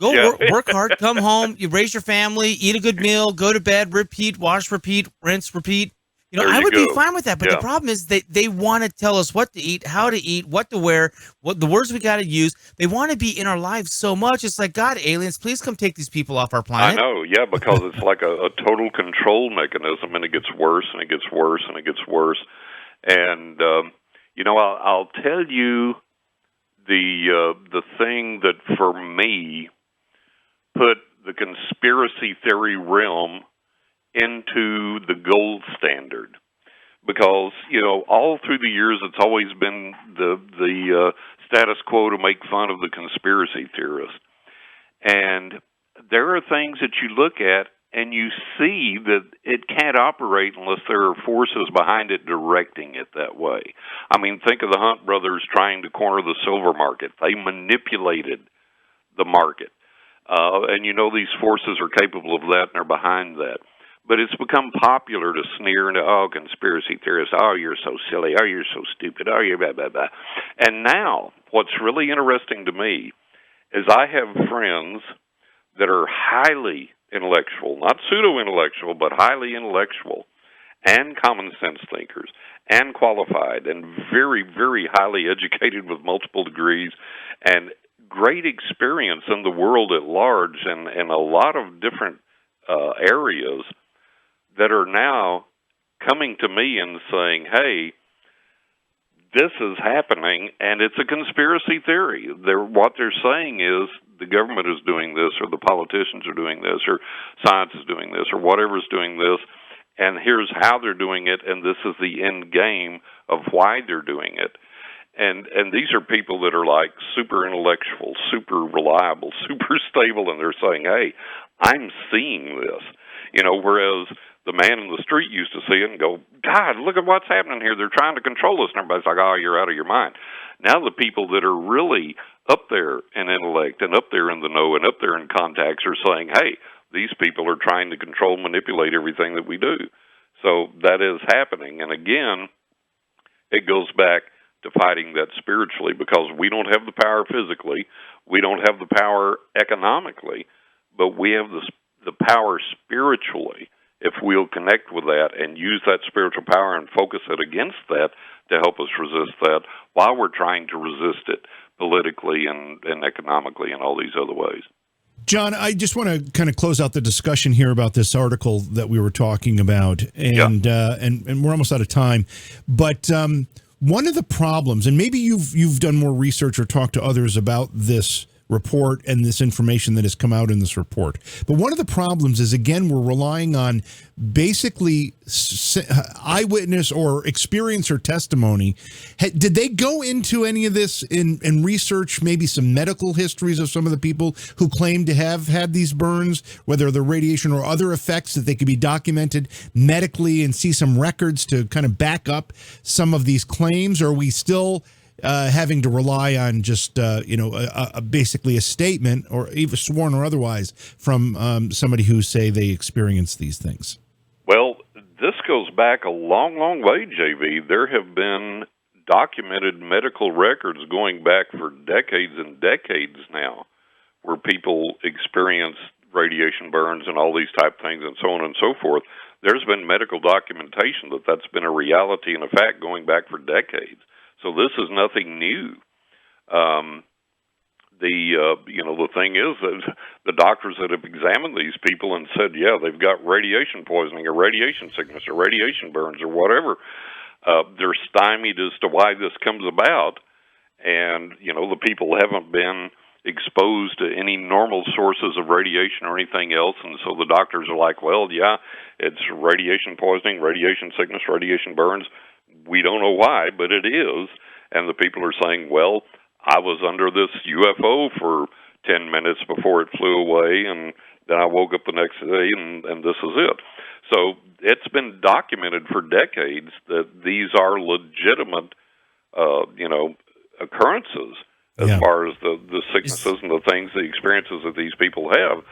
Work hard, come home, you raise your family, eat a good meal, go to bed, repeat, wash, repeat, rinse, repeat. I would be fine with that, but the problem is they want to tell us what to eat, how to eat, what to wear, what the words we got to use. They want to be in our lives so much. It's like, God, aliens, please come take these people off our planet. I know, because it's like a total control mechanism, and it gets worse, and it gets worse, and it gets worse. And, I'll tell you the thing that, for me, put the conspiracy theory realm into the gold standard, because all through the years it's always been the status quo to make fun of the conspiracy theorists, and there are things that you look at and you see that it can't operate unless there are forces behind it directing it that way. I mean, think of the Hunt brothers trying to corner the silver market. They manipulated the market, and these forces are capable of that and are behind that. But it's become popular to sneer into, conspiracy theorists, you're so silly, you're so stupid, you're blah, blah, blah. And now, what's really interesting to me is I have friends that are highly intellectual, not pseudo-intellectual, but highly intellectual, and common sense thinkers, and qualified, and very, very highly educated with multiple degrees, and great experience in the world at large, and a lot of different areas, that are now coming to me and saying, hey, this is happening, and it's a conspiracy theory. What they're saying is the government is doing this, or the politicians are doing this, or science is doing this, or whatever's doing this, and here's how they're doing it, and this is the end game of why they're doing it. And these are people that are like super intellectual, super reliable, super stable, and they're saying, hey, I'm seeing this. Whereas the man in the street used to see it and go, God, look at what's happening here. They're trying to control us. And everybody's like, you're out of your mind. Now the people that are really up there in intellect and up there in the know and up there in contacts are saying, hey, these people are trying to control, manipulate everything that we do. So that is happening. And again, it goes back to fighting that spiritually, because we don't have the power physically. We don't have the power economically, but we have the power spiritually, if we'll connect with that and use that spiritual power and focus it against that to help us resist that, while we're trying to resist it politically and economically and all these other ways. John, I just want to kind of close out the discussion here about this article that we were talking about, and we're almost out of time. But one of the problems, and maybe you've done more research or talked to others about this report and this information that has come out in this report. But one of the problems is, again, we're relying on basically eyewitness or experience or testimony. Did they go into any of this in research, maybe some medical histories of some of the people who claim to have had these burns, whether they're radiation or other effects that they could be documented medically, and see some records to kind of back up some of these claims? Or are we still having to rely on just, basically a statement, or even sworn or otherwise, from somebody who say they experienced these things? Well, this goes back a long, long way, JV. There have been documented medical records going back for decades and decades now, where people experience radiation burns and all these type things and so on and so forth. There's been medical documentation that that's been a reality and a fact going back for decades. So this is nothing new. The thing is that the doctors that have examined these people and said, yeah, they've got radiation poisoning or radiation sickness or radiation burns or whatever, they're stymied as to why this comes about. And, the people haven't been exposed to any normal sources of radiation or anything else. And so the doctors are like, well, yeah, it's radiation poisoning, radiation sickness, radiation burns. We don't know why, but it is. And the people are saying, well, I was under this UFO for 10 minutes before it flew away, and then I woke up the next day, and this is it. So it's been documented for decades that these are legitimate, occurrences as far as the sicknesses and the things, the experiences that these people have.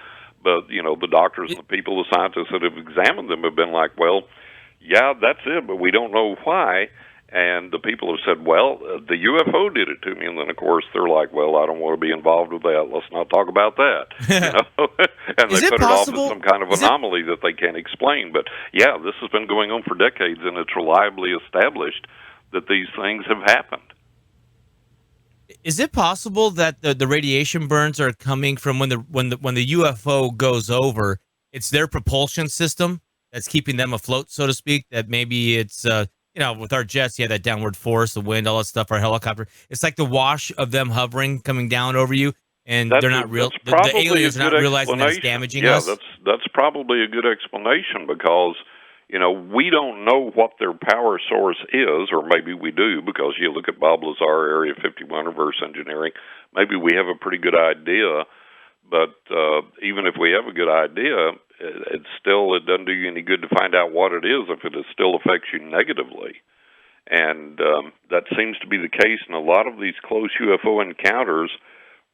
But, the doctors and the people, the scientists that have examined them have been like, well, yeah, that's it, but we don't know why. And the people have said, well, the UFO did it to me. And then, of course, they're like, well, I don't want to be involved with that. Let's not talk about that. And they put it off as some kind of anomaly that they can't explain. But, yeah, this has been going on for decades, and it's reliably established that these things have happened. Is it possible that the radiation burns are coming from when the UFO goes over, it's their propulsion system that's keeping them afloat, so to speak, that maybe it's with our jets, that downward force, the wind, all that stuff, our helicopter. It's like the wash of them hovering, coming down over you, and they're not real. The aliens are not realizing that it's damaging us. Yeah, that's probably a good explanation because, we don't know what their power source is, or maybe we do because you look at Bob Lazar, Area 51, reverse engineering. Maybe we have a pretty good idea, but even if we have a good idea, it doesn't do you any good to find out what it is if it still affects you negatively. And that seems to be the case in a lot of these close UFO encounters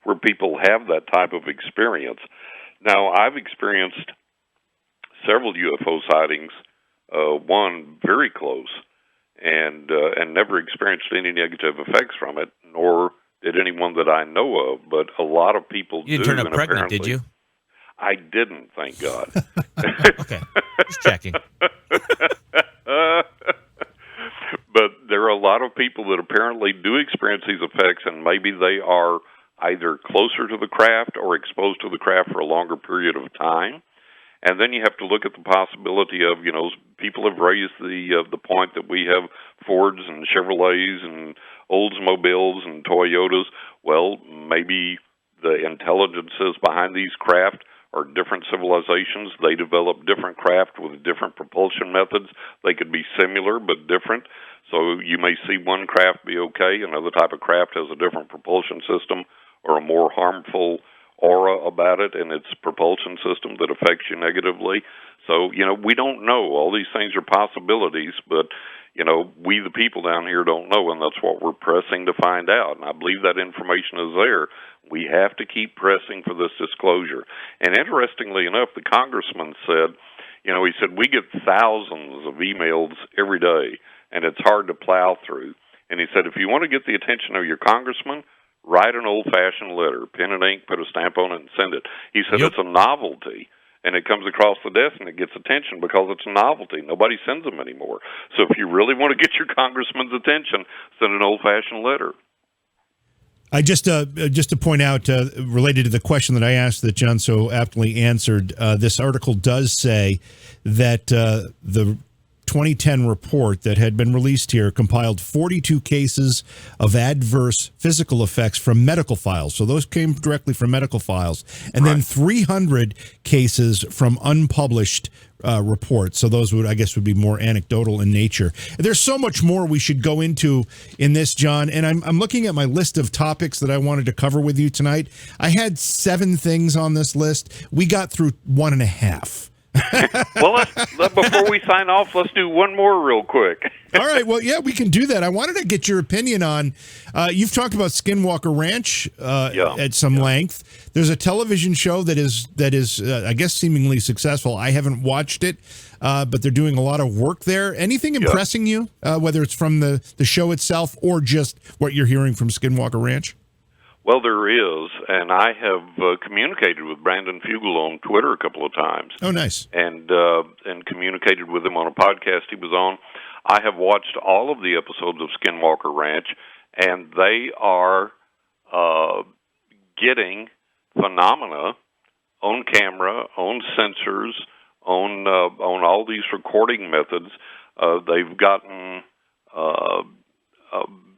where people have that type of experience. Now, I've experienced several UFO sightings, one very close, and never experienced any negative effects from it, nor did anyone that I know of, but a lot of people do. You didn't turn up pregnant, did you? I didn't, thank God. Okay, just checking. But there are a lot of people that apparently do experience these effects, and maybe they are either closer to the craft or exposed to the craft for a longer period of time. And then you have to look at the possibility of, people have raised the point that we have Fords and Chevrolets and Oldsmobiles and Toyotas. Well, maybe the intelligences behind these craft are different civilizations. They develop different craft with different propulsion methods. They could be similar but different. So you may see one craft be okay, another type of craft has a different propulsion system or a more harmful aura about it in its propulsion system that affects you negatively. So, we don't know. All these things are possibilities, but, we the people down here don't know, and that's what we're pressing to find out. And I believe that information is there. We have to keep pressing for this disclosure. And interestingly enough, the congressman said, he said, we get thousands of emails every day, and it's hard to plow through. And he said, if you want to get the attention of your congressman, write an old-fashioned letter, pen and ink, put a stamp on it, and send it. He said It's a novelty, and it comes across the desk, and it gets attention because it's a novelty. Nobody sends them anymore. So if you really want to get your congressman's attention, send an old-fashioned letter. I just to point out, related to the question that I asked that John so aptly answered, this article does say that the 2010 report that had been released here compiled 42 cases of adverse physical effects from medical files. So those came directly from medical files. And then 300 cases from unpublished reports. So those would be more anecdotal in nature. There's so much more we should go into in this, John. And I'm looking at my list of topics that I wanted to cover with you tonight. I had 7 things on this list. We got through 1.5. Well, before we sign off, let's do one more real quick. All right. Well, yeah, we can do that. I wanted to get your opinion on, you've talked about Skinwalker Ranch at some length. There's a television show that is I guess, seemingly successful. I haven't watched it, but they're doing a lot of work there. Anything impressing you, whether it's from the show itself or just what you're hearing from Skinwalker Ranch? Well, there is, and I have communicated with Brandon Fugel on Twitter a couple of times. Oh, nice. And communicated with him on a podcast he was on. I have watched all of the episodes of Skinwalker Ranch, and they are getting phenomena on camera, on sensors, on all these recording methods. They've gotten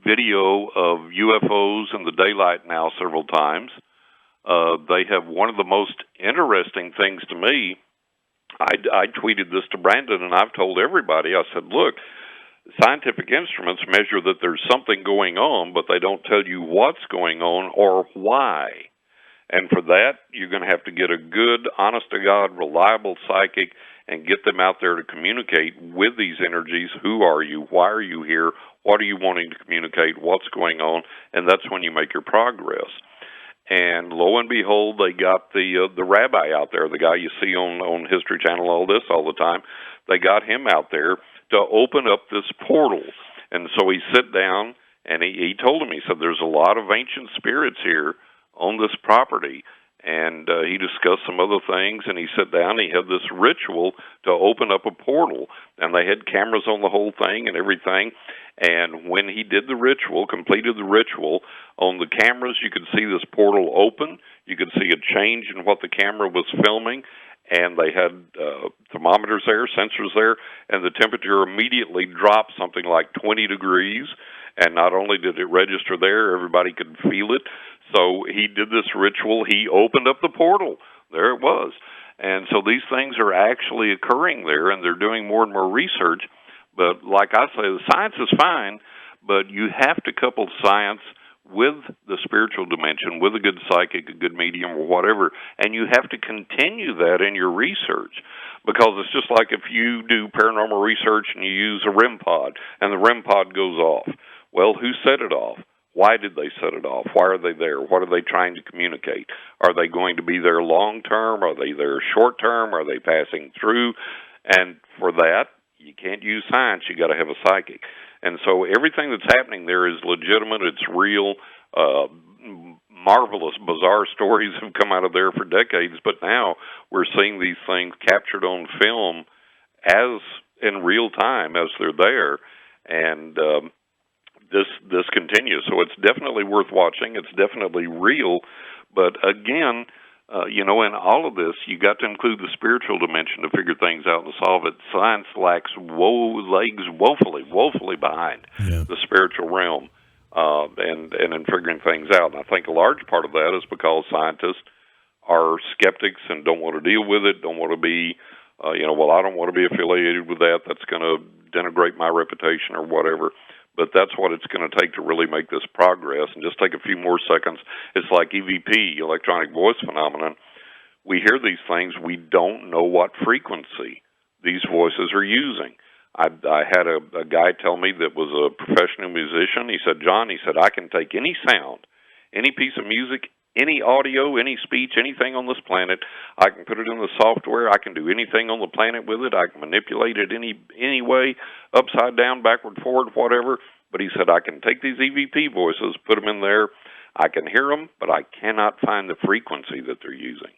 video of UFOs in the daylight now several times. They have one of the most interesting things to me. I tweeted this to Brandon, and I've told everybody. I said, look, scientific instruments measure that there's something going on, but they don't tell you what's going on or why. And for that, you're going to have to get a good, honest-to-God, reliable psychic and get them out there to communicate with these energies. Who are you? Why are you here? What are you wanting to communicate? What's going on? And that's when you make your progress. And lo and behold, they got the rabbi out there, the guy you see on History Channel, all the time. They got him out there to open up this portal. And so he sat down, and he told him, he said, there's a lot of ancient spirits here on this property. And he discussed some other things, and he sat down, he had this ritual to open up a portal. And they had cameras on the whole thing and everything. And when he did the ritual, completed the ritual, on the cameras you could see this portal open. You could see a change in what the camera was filming. And they had thermometers there, sensors there, and the temperature immediately dropped something like 20 degrees. And not only did it register there, everybody could feel it. So he did this ritual. He opened up the portal. There it was. And so these things are actually occurring there, and they're doing more and more research. But like I say, the science is fine, but you have to couple science with the spiritual dimension, with a good psychic, a good medium, or whatever, and you have to continue that in your research. Because it's just like if you do paranormal research and you use a REM pod, and the REM pod goes off. Well, who set it off? Why did they set it off? Why are they there? What are they trying to communicate? Are they going to be there long term? Are they there short term? Are they passing through? And for that, you can't use science. You got to have a psychic. And so everything that's happening there is legitimate. It's real. Marvelous, bizarre stories have come out of there for decades, but now we're seeing these things captured on film as in real time as they're there. And this continues. So it's definitely worth watching. It's definitely real. But again, in all of this, you got to include the spiritual dimension to figure things out and solve it. Science lacks legs woefully behind the spiritual realm and in figuring things out. And I think a large part of that is because scientists are skeptics and don't want to deal with it, don't want to be, I don't want to be affiliated with that. That's going to denigrate my reputation or whatever. But that's what it's going to take to really make this progress. And just take a few more seconds. It's like EVP, electronic voice phenomenon. We hear these things. We don't know what frequency these voices are using. I had a guy tell me that was a professional musician. He said, John, I can take any sound, any piece of music, any audio, any speech, anything on this planet. I can put it in the software. I can do anything on the planet with it. I can manipulate it any way, upside down, backward, forward, whatever. But he said, I can take these EVP voices, put them in there. I can hear them, but I cannot find the frequency that they're using.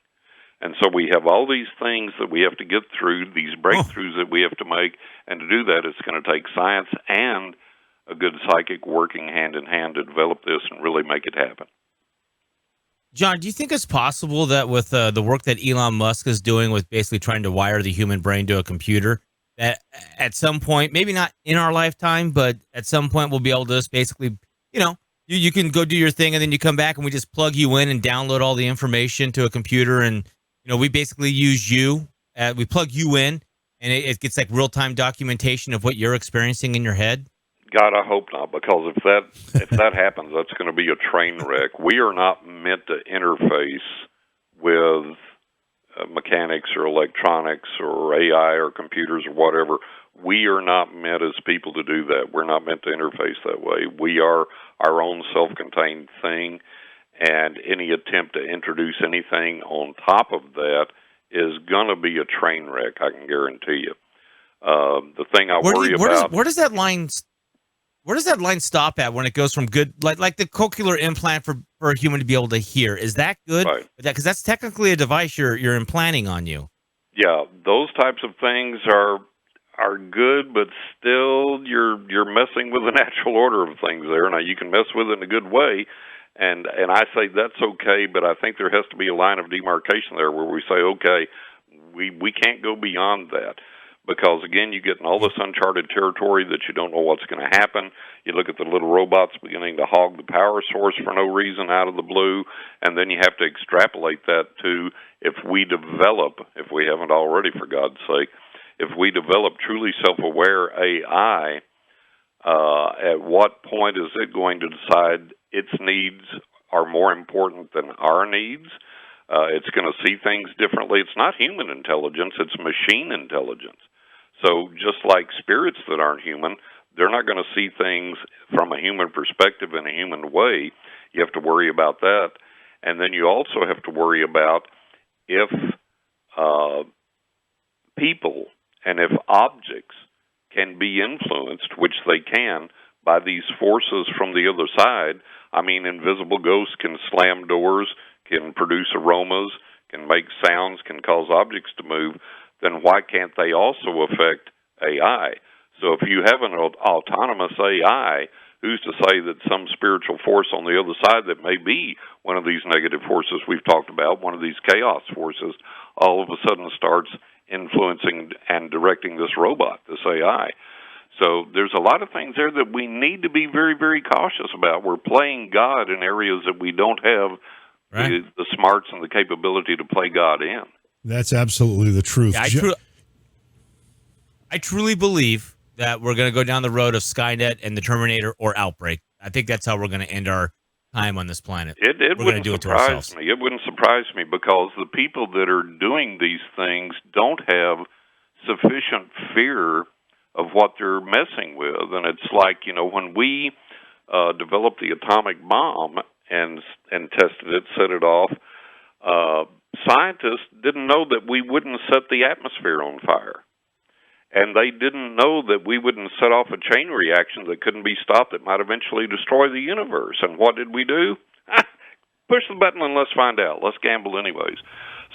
And so we have all these things that we have to get through, these breakthroughs that we have to make. And to do that, it's going to take science and a good psychic working hand in hand to develop this and really make it happen. John, do you think it's possible that with the work that Elon Musk is doing with basically trying to wire the human brain to a computer, that at some point, maybe not in our lifetime, but at some point we'll be able to just basically, you can go do your thing and then you come back and we just plug you in and download all the information to a computer and, we basically use you, we plug you in and it gets like real-time documentation of what you're experiencing in your head? God, I hope not, because if that happens, that's going to be a train wreck. We are not meant to interface with mechanics or electronics or AI or computers or whatever. We are not meant as people to do that. We're not meant to interface that way. We are our own self-contained thing, and any attempt to introduce anything on top of that is going to be a train wreck, I can guarantee you. The thing I worry about... Where does that line... Where does that line stop at when it goes from good, like the cochlear implant for a human to be able to hear? Is that good? Right. Because that's technically a device you're implanting on you. Yeah, those types of things are good, but still you're messing with the natural order of things there. Now, you can mess with it in a good way, and I say that's okay, but I think there has to be a line of demarcation there where we say, okay, we can't go beyond that. Because, again, you get in all this uncharted territory that you don't know what's going to happen. You look at the little robots beginning to hog the power source for no reason out of the blue, and then you have to extrapolate that to if we haven't already, for God's sake, if we develop truly self-aware AI, at what point is it going to decide its needs are more important than our needs? It's going to see things differently. It's not human intelligence, it's machine intelligence. So just like spirits that aren't human, they're not going to see things from a human perspective in a human way. You have to worry about that. And then you also have to worry about if people and if objects can be influenced, which they can, by these forces from the other side. I mean, invisible ghosts can slam doors, can produce aromas, can make sounds, can cause objects to move. Then why can't they also affect AI? So if you have an autonomous AI, who's to say that some spiritual force on the other side that may be one of these negative forces we've talked about, one of these chaos forces, all of a sudden starts influencing and directing this robot, this AI. So there's a lot of things there that we need to be very, very cautious about. We're playing God in areas that we don't have the smarts and the capability to play God in. That's absolutely the truth. Yeah, I truly believe that we're going to go down the road of Skynet and the Terminator or Outbreak. I think that's how we're going to end our time on this planet. It wouldn't surprise me. It wouldn't surprise me because the people that are doing these things don't have sufficient fear of what they're messing with. And it's like, when we developed the atomic bomb and tested it, set it off, scientists didn't know that we wouldn't set the atmosphere on fire. And they didn't know that we wouldn't set off a chain reaction that couldn't be stopped that might eventually destroy the universe. And what did we do? Push the button and let's find out. Let's gamble anyways.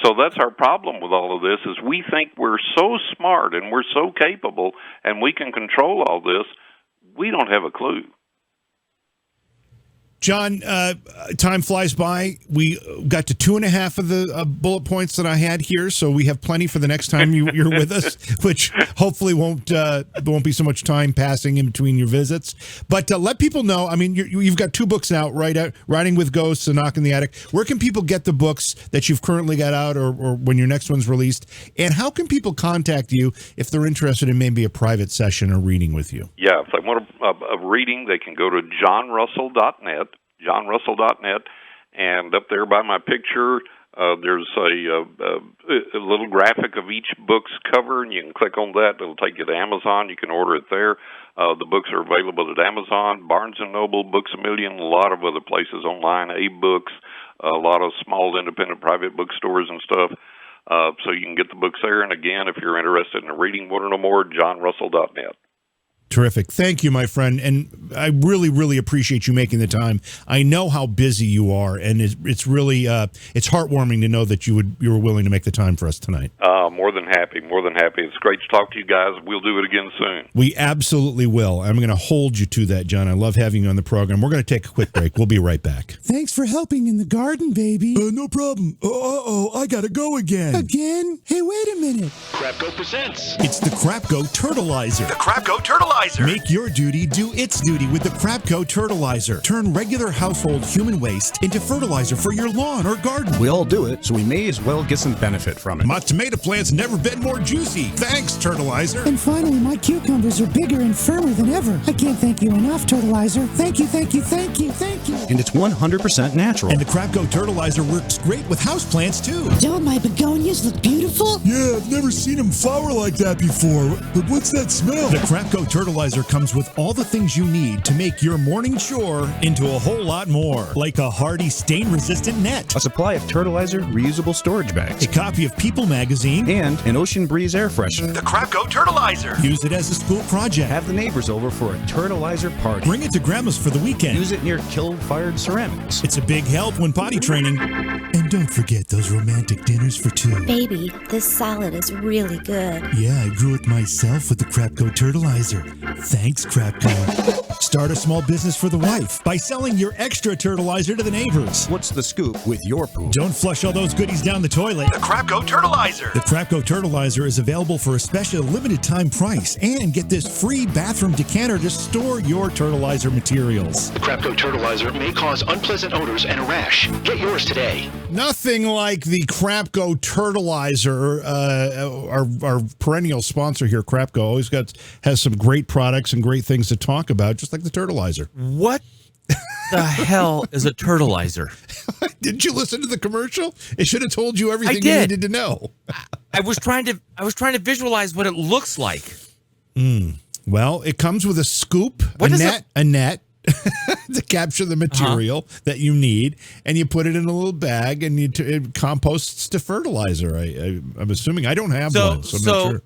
So that's our problem with all of this is we think we're so smart and we're so capable and we can control all this. We don't have a clue. John, time flies by. We got to 2.5 of the bullet points that I had here, so we have plenty for the next time you're with us, which hopefully won't be so much time passing in between your visits. But let people know, I mean, you've got 2 books out, right? Riding with Ghosts and Knock in the Attic. Where can people get the books that you've currently got out or when your next one's released? And how can people contact you if they're interested in maybe a private session or reading with you? Yeah, if they want a reading, they can go to johnrussell.net, and up there by my picture, there's a little graphic of each book's cover, and you can click on that. It'll take you to Amazon. You can order it there. The books are available at Amazon, Barnes & Noble, Books A Million, a lot of other places online, A-Books, a lot of small independent private bookstores and stuff. So you can get the books there. And again, if you're interested in reading one or no more, johnrussell.net. Terrific. Thank you, my friend. And I really, really appreciate you making the time. I know how busy you are, and it's really it's heartwarming to know that you were willing to make the time for us tonight. More than happy. It's great to talk to you guys. We'll do it again soon. We absolutely will. I'm going to hold you to that, John. I love having you on the program. We're going to take a quick break. We'll be right back. Thanks for helping in the garden, baby. No problem. I got to go again. Again? Hey, wait a minute. Crapco presents. It's the Crapco Turtleizer. The Crapco Turtleizer. Make your duty do its duty with the Crapco Turtleizer. Turn regular household human waste into fertilizer for your lawn or garden. We all do it, so we may as well get some benefit from it. My tomato plant's never been more juicy. Thanks, Turtleizer. And finally, my cucumbers are bigger and firmer than ever. I can't thank you enough, Turtleizer. Thank you. immaculate. And it's 100% natural. And the Crapco Turtleizer works great with houseplants, too. Don't my begonias look beautiful? Yeah, I've never seen them flower like that before. But what's that smell? The Crapco Turtleizer comes with all the things you need to make your morning chore into a whole lot more. Like a hardy, stain-resistant net, A supply of Turtleizer reusable storage bags. a copy of People magazine, And an Ocean Breeze air freshener. The Crapco Turtleizer. use it as a school project. Have the neighbors over for a Turtleizer party. Bring it to Grandma's for the weekend. Use it near kill-fired ceramics. It's a big help when potty training. And don't forget those romantic dinners for two. Baby, this salad is really good. Yeah, I grew it myself with the Crapco Turtleizer. Thanks, Crapco. Start a small business for the wife by selling your extra Turtleizer to the neighbors. What's the scoop with your poop? Don't flush all those goodies down the toilet. The Crapco Turtleizer. The Crapco Turtleizer is available for a special limited time price. And get this free bathroom decanter to store your Turtleizer materials. The Crapco Turtleizer may cause unpleasant odors and a rash. Get yours today. Nothing like the Crapco Turtleizer. Our perennial sponsor here, Crapco, always has some great products and great things to talk about, just like the Turtleizer. What the hell is a turtleizer? Didn't you listen to the commercial? It should have told you everything you did. needed to know. I was trying to visualize what it looks like. Well, it comes with a scoop, What is a net to capture the material that you need, and you put it in a little bag, and it composts to fertilizer. I'm assuming. I don't have one, so I'm not sure.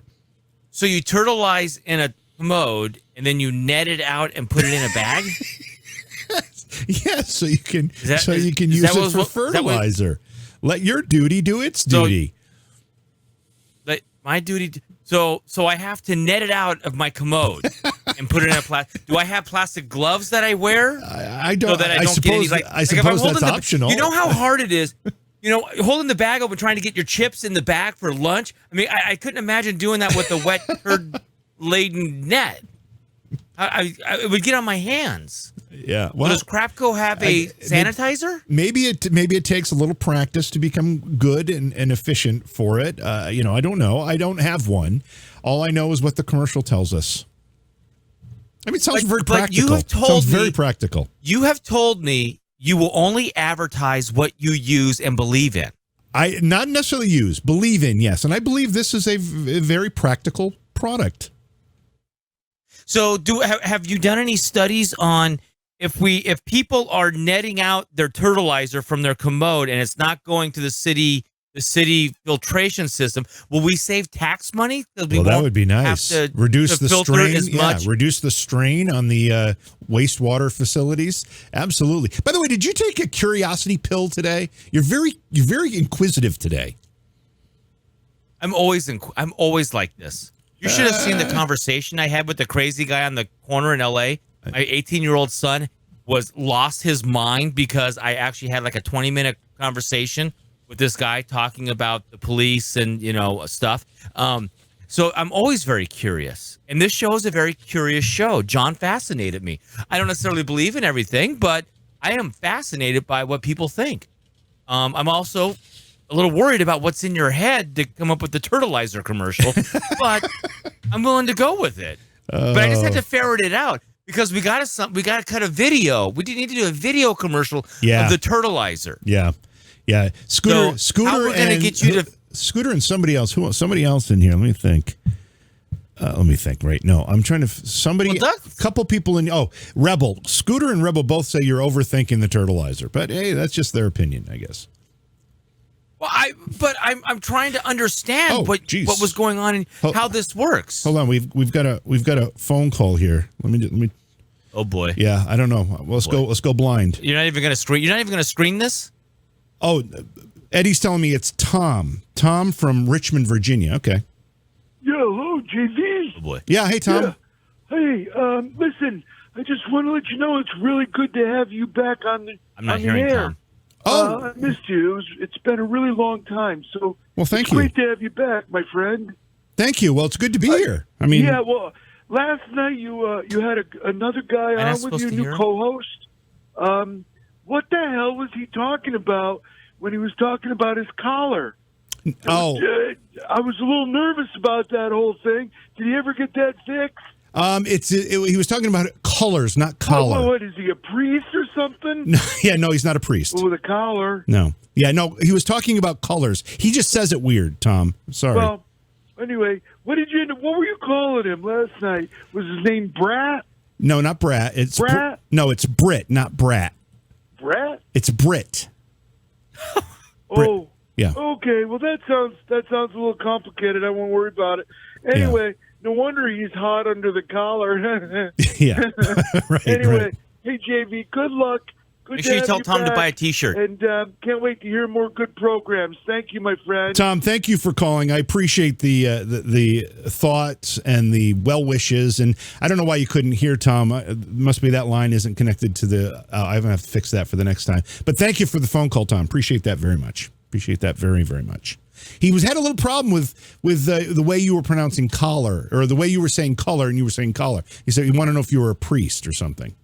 So you turtleize in a commode, and then you net it out and put it in a bag. Yeah, so you can use that it for fertilizer. Let your duty do its duty. Like my duty. So I have to net it out of my commode and put it in a plastic. Do I have plastic gloves that I wear? I don't. So that I don't suppose, get any, I suppose that's optional. You know how hard it is. Holding the bag open, trying to get your chips in the bag for lunch. I mean, I couldn't imagine doing that with a wet turd-laden net. It would get on my hands. Yeah. Well, does Crapco have a sanitizer? Maybe it takes a little practice to become good and efficient for it. I don't know. I don't have one. All I know is what the commercial tells us. I mean, it sounds very practical. You have told me, very practical. You have told me you will only advertise what you use and believe in. I not necessarily use, believe in, yes. And I believe this is a very practical product. So have you done any studies on if people are netting out their turtleizer from their commode and it's not going to the city filtration system, will we save tax money? Well, that would be nice. Reduce the strain. Reduce the strain on the wastewater facilities. Absolutely. By the way, did you take a curiosity pill today? You're very inquisitive today. I'm always like this. You should have seen the conversation I had with the crazy guy on the corner in L.A. My 18-year-old son lost his mind because I actually had like a 20-minute conversation with this guy talking about the police and, stuff. So I'm always very curious. And this show is a very curious show. John fascinated me. I don't necessarily believe in everything, but I am fascinated by what people think. I'm also a little worried about what's in your head to come up with the turtleizer commercial, but I'm willing to go with it. But I just had to ferret it out because we got to cut a video. We need to do a video commercial of the turtleizer. Yeah. Yeah. Scooter how we're gonna get you to Scooter and somebody else. Somebody else in here. Let me think. Right. No, I'm trying to couple people in. Rebel. Scooter and Rebel both say you're overthinking the turtleizer, but hey, that's just their opinion, I guess. Well, I'm trying to understand what was going on and how this works. Hold on, we've got a phone call here. Let me. Oh boy. Yeah, I don't know. Let's go blind. You're not even going to screen this? Oh, Eddie's telling me it's Tom. Tom from Richmond, Virginia. Okay. Yeah, hello, JV. Oh boy. Yeah, hey Tom. Yeah. Hey, listen, I just want to let you know it's really good to have you back on the I'm not hearing air. Tom. I missed you. It's been a really long time. So thank it's you. Great to have you back, my friend. Thank you. Well, it's good to be here. I mean, yeah. Well, last night you had another guy on with you, new co-host. What the hell was he talking about when he was talking about his collar? I was a little nervous about that whole thing. Did he ever get that fixed? He was talking about colors, not collar. What is he, a priest or something? No, he's not a priest. With a collar. No. Yeah, no, he was talking about colors. He just says it weird, Tom. Sorry. Well, anyway, what were you calling him last night? Was his name Brat? No, not Brat. It's Brat? No, it's Brit, not Brat. Brat? It's Brit. Oh. Yeah. Okay, well that sounds a little complicated. I won't worry about it. Anyway, no wonder he's hot under the collar. Yeah. Right. Anyway, right. hey JV, good luck. Good Make sure you tell Tom back. to buy a T-shirt. And can't wait to hear more good programs. Thank you, my friend. Tom, thank you for calling. I appreciate the thoughts and the well wishes. And I don't know why you couldn't hear Tom. It must be that line isn't connected to the. I'm gonna have to fix that for the next time. But thank you for the phone call, Tom. Appreciate that very much. Appreciate that very, very much. He had a little problem with the way you were pronouncing collar, or the way you were saying color, and you were saying collar. He said he wanted to know if you were a priest or something.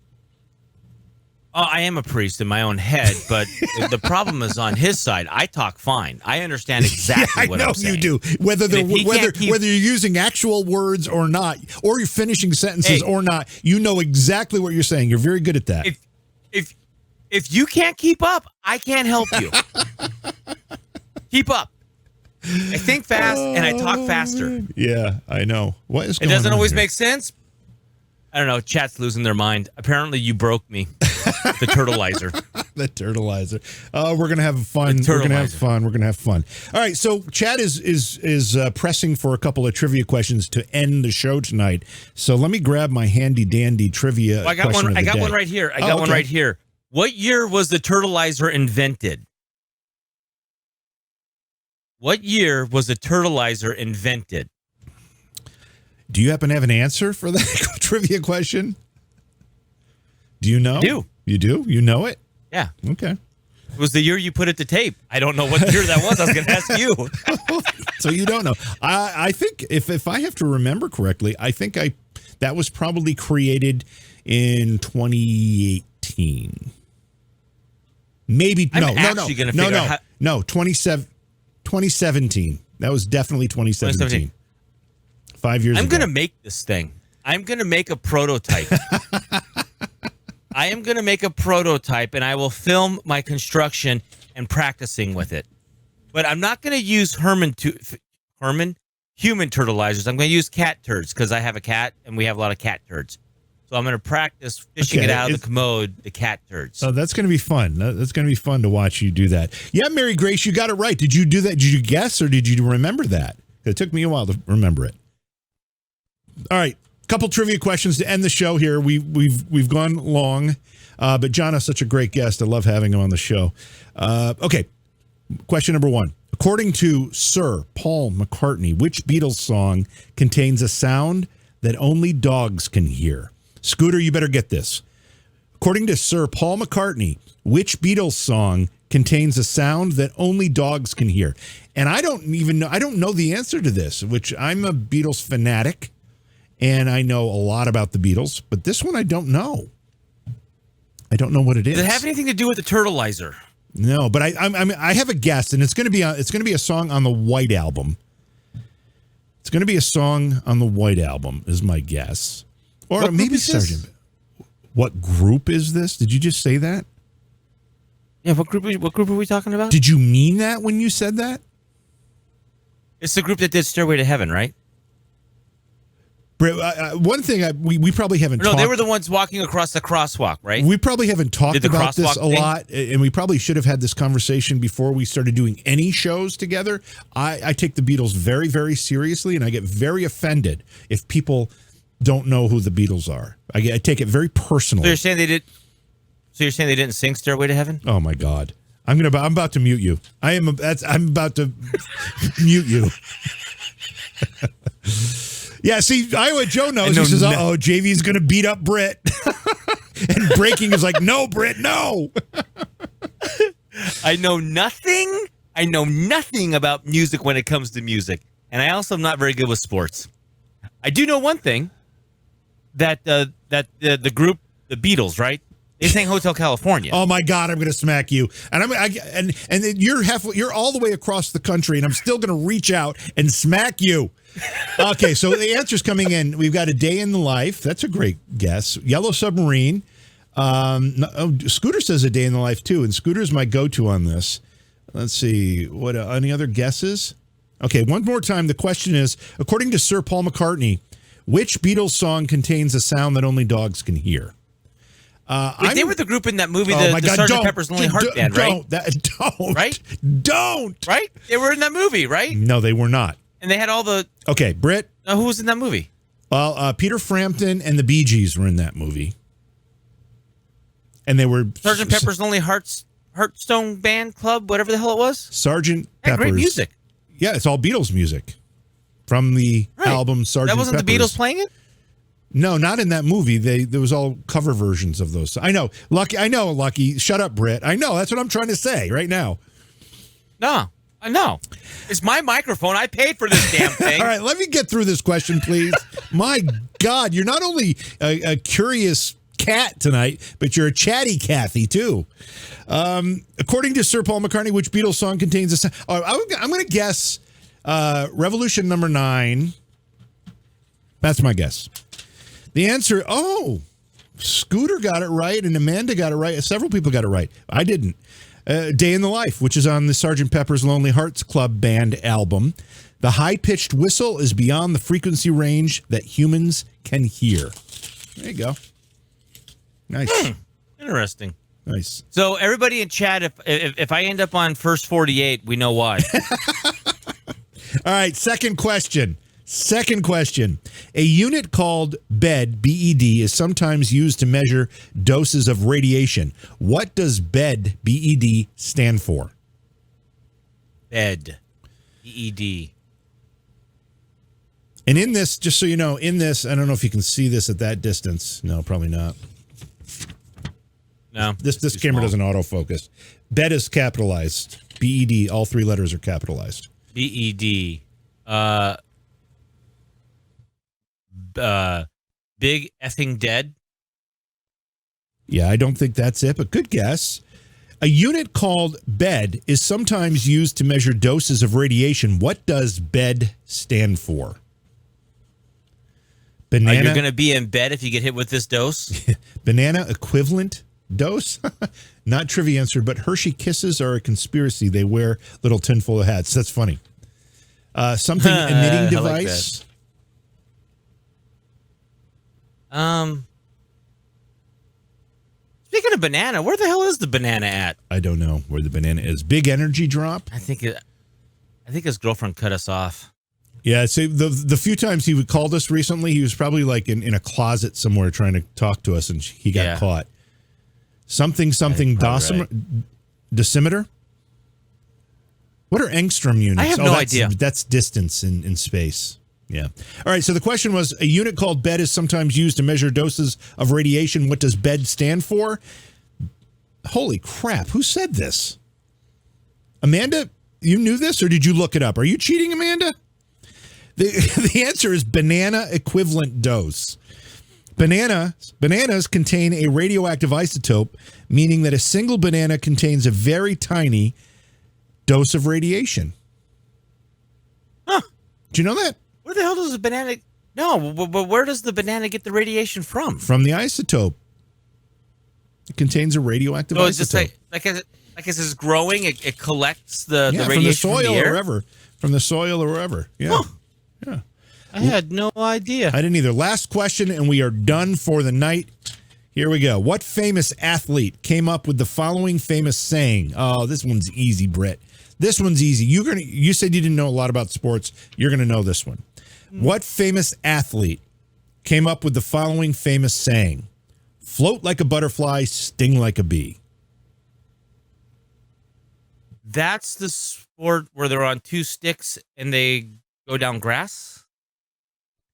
Oh, I am a priest in my own head, but the problem is on his side. I talk fine. I understand exactly what I'm saying. You do. Whether you're using actual words or not, or you're finishing sentences or not, you know exactly what you're saying. You're very good at that. If you can't keep up, I can't help you. Keep up. I think fast and I talk faster. Yeah, I know. What is going on? It doesn't always make sense. I don't know. Chat's losing their mind. Apparently, you broke me. The turtleizer. The turtleizer. We're gonna have fun. We're gonna have fun. We're gonna have fun. All right. So Chad is pressing for a couple of trivia questions to end the show tonight. So let me grab my handy dandy trivia. I got one. I got one right here. I got one right here. What year was the turtleizer invented? What year was the turtleizer invented? Do you happen to have an answer for that trivia question? Do you know? I do. You do? You know it? Yeah. Okay. It was the year you put it to tape. I don't know what year that was. I was going to ask you. So you don't know. I think if I have to remember correctly, I think that was probably created in 2018. Maybe no, 2017. That was definitely 2017. 5 years ago. I'm going to make this thing. I'm going to make a prototype. I am going to make a prototype, and I will film my construction and practicing with it. But I'm not going to use human turtleizers. I'm going to use cat turds because I have a cat, and we have a lot of cat turds. So I'm going to practice fishing it out of the commode, the cat turds. Oh, that's going to be fun. That's going to be fun to watch you do that. Yeah, Mary Grace, you got it right. Did you do that? Did you guess, or did you remember that? It took me a while to remember it. All right, couple trivia questions to end the show here. We've gone long, but John is such a great guest. I love having him on the show. Okay, question number one. According to Sir Paul McCartney, which Beatles song contains a sound that only dogs can hear? Scooter, you better get this. According to Sir Paul McCartney, which Beatles song contains a sound that only dogs can hear? And I don't know the answer to this, which I'm a Beatles fanatic. And I know a lot about the Beatles, but this one I don't know. I don't know what it is. Does it have anything to do with the turtleizer? No, but I have a guess, and it's going to be a song on the White Album. It's going to be a song on the White Album, is my guess, or maybe Sgt. What group is this? Did you just say that? Yeah. What group are we talking about? Did you mean that when you said that? It's the group that did Stairway to Heaven, right? One thing we probably haven't. No, they were the ones walking across the crosswalk, right? We probably haven't talked about this a lot, and we probably should have had this conversation before we started doing any shows together. I take the Beatles very, very seriously, and I get very offended if people don't know who the Beatles are. I take it very personally. So you're saying they did? So you're saying they didn't sing Stairway to Heaven? Oh my God! I'm about to mute you. I'm about to mute you. Yeah, see, Iowa Joe knows. He says, "Uh-oh, JV's going to beat up Britt." And Breaking is like, "No, Britt, no." I know nothing. I know nothing about music when it comes to music. And I also am not very good with sports. I do know one thing, that the group, the Beatles, right? They sang Hotel California. Oh my God, I'm going to smack you. And then you're all the way across the country, and I'm still going to reach out and smack you. Okay, so the answer's coming in. We've got A Day in the Life. That's a great guess. Yellow Submarine. Scooter says A Day in the Life too, and Scooter's my go-to on this. Let's see. What? Any other guesses? Okay, one more time. The question is, according to Sir Paul McCartney, which Beatles song contains a sound that only dogs can hear? They were the group in that movie, the Sgt. Pepper's Lonely Heart Band, right? Don't. Right? Don't. Right? They were in that movie, right? No, they were not. And they had all the... Okay, Britt. Who was in that movie? Well, Peter Frampton and the Bee Gees were in that movie. And they were... Sgt. Pepper's Lonely Heartstone Band Club, whatever the hell it was? Sgt. Pepper's. Great music. Yeah, it's all Beatles music. From the album Sgt. Pepper's. That wasn't the Beatles playing it? No, not in that movie. There was all cover versions of those. I know. Lucky. Shut up, Britt. I know. That's what I'm trying to say right now. No. I know. It's my microphone. I paid for this damn thing. All right, let me get through this question, please. My God, you're not only a curious cat tonight, but you're a chatty Kathy, too. According to Sir Paul McCartney, which Beatles song contains a sound? I'm going to guess Revolution Number 9. That's my guess. The answer, Scooter got it right, and Amanda got it right. Several people got it right. I didn't. Day in the Life, which is on the Sgt. Pepper's Lonely Hearts Club Band album. The high-pitched whistle is beyond the frequency range that humans can hear. There you go. Nice. Interesting. Nice. So everybody in chat, if I end up on first 48, we know why. All right, second question. A unit called BED, B-E-D, is sometimes used to measure doses of radiation. What does BED, B-E-D, stand for? BED, B-E-D. And in this, just so you know, I don't know if you can see this at that distance. No, probably not. No. This camera doesn't autofocus. BED is capitalized. B-E-D, all three letters are capitalized. B-E-D. Big effing dead. Yeah, I don't think that's it, but good guess. A unit called BED is sometimes used to measure doses of radiation. What does BED stand for? Banana. You're going to be in bed if you get hit with this dose? Banana equivalent dose? Not trivia answer, but Hershey Kisses are a conspiracy. They wear little tinfoil hats. That's funny. Something emitting device. Like speaking of banana, where the hell is the banana at? I don't know where the banana is. Big energy drop. I think his girlfriend cut us off. Yeah, see, the few times he called us recently, he was probably like in a closet somewhere trying to talk to us, and he got caught. Something dosimeter. What are angstrom units? I have no idea. That's distance in space. Yeah. All right. So the question was, a unit called BED is sometimes used to measure doses of radiation. What does BED stand for? Holy crap. Who said this? Amanda, you knew this or did you look it up? Are you cheating, Amanda? The answer is banana equivalent dose. Bananas contain a radioactive isotope, meaning that a single banana contains a very tiny dose of radiation. Huh. Do you know that? Where the hell does the banana... No, but where does the banana get the radiation from? From the isotope. It contains a radioactive isotope. It's just like as it's growing, it collects the radiation from the soil from the air? or wherever. From the soil or wherever. Yeah. Huh. Yeah. I had no idea. I didn't either. Last question, and we are done for the night. Here we go. What famous athlete came up with the following famous saying? Oh, this one's easy, Britt. This one's easy. You said you didn't know a lot about sports. You're going to know this one. What famous athlete came up with the following famous saying? Float like a butterfly, sting like a bee. That's the sport where they're on two sticks and they go down grass?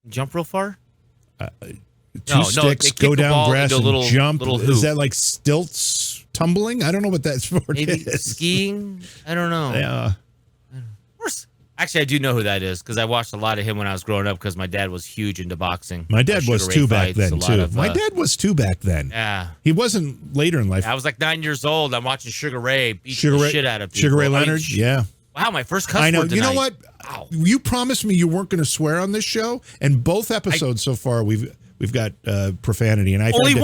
Jump real far? Two sticks, go down grass and jump. Little is that like stilts tumbling? I don't know what that sport Maybe is. skiing? I don't know. Yeah. Actually, I do know who that is because I watched a lot of him when I was growing up because my dad was huge into boxing. My dad was too back then, too. My dad was too back then. Yeah. He wasn't later in life. I was like 9 years old. I'm watching Sugar Ray beat the shit out of people. Sugar Ray Leonard, yeah. Wow, my first cuss I know. word You know tonight. what? Wow. You promised me you weren't going to swear on this show, and both episodes so far we've got profanity, and I only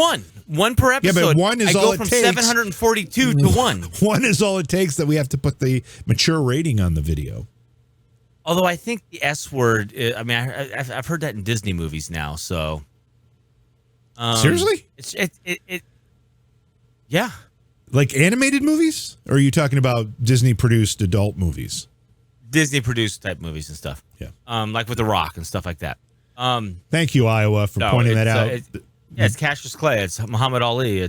one per episode. Yeah, but one is all it takes. I go from 742 to 1. One is all it takes that we have to put the mature rating on the video. Although I think the S word, I've heard that in Disney movies now. So seriously, yeah, like animated movies, or are you talking about Disney produced adult movies? Disney produced type movies and stuff. Yeah, like with The Rock and stuff like that. Thank you, Iowa, for pointing that out. It's Cassius Clay. It's Muhammad Ali.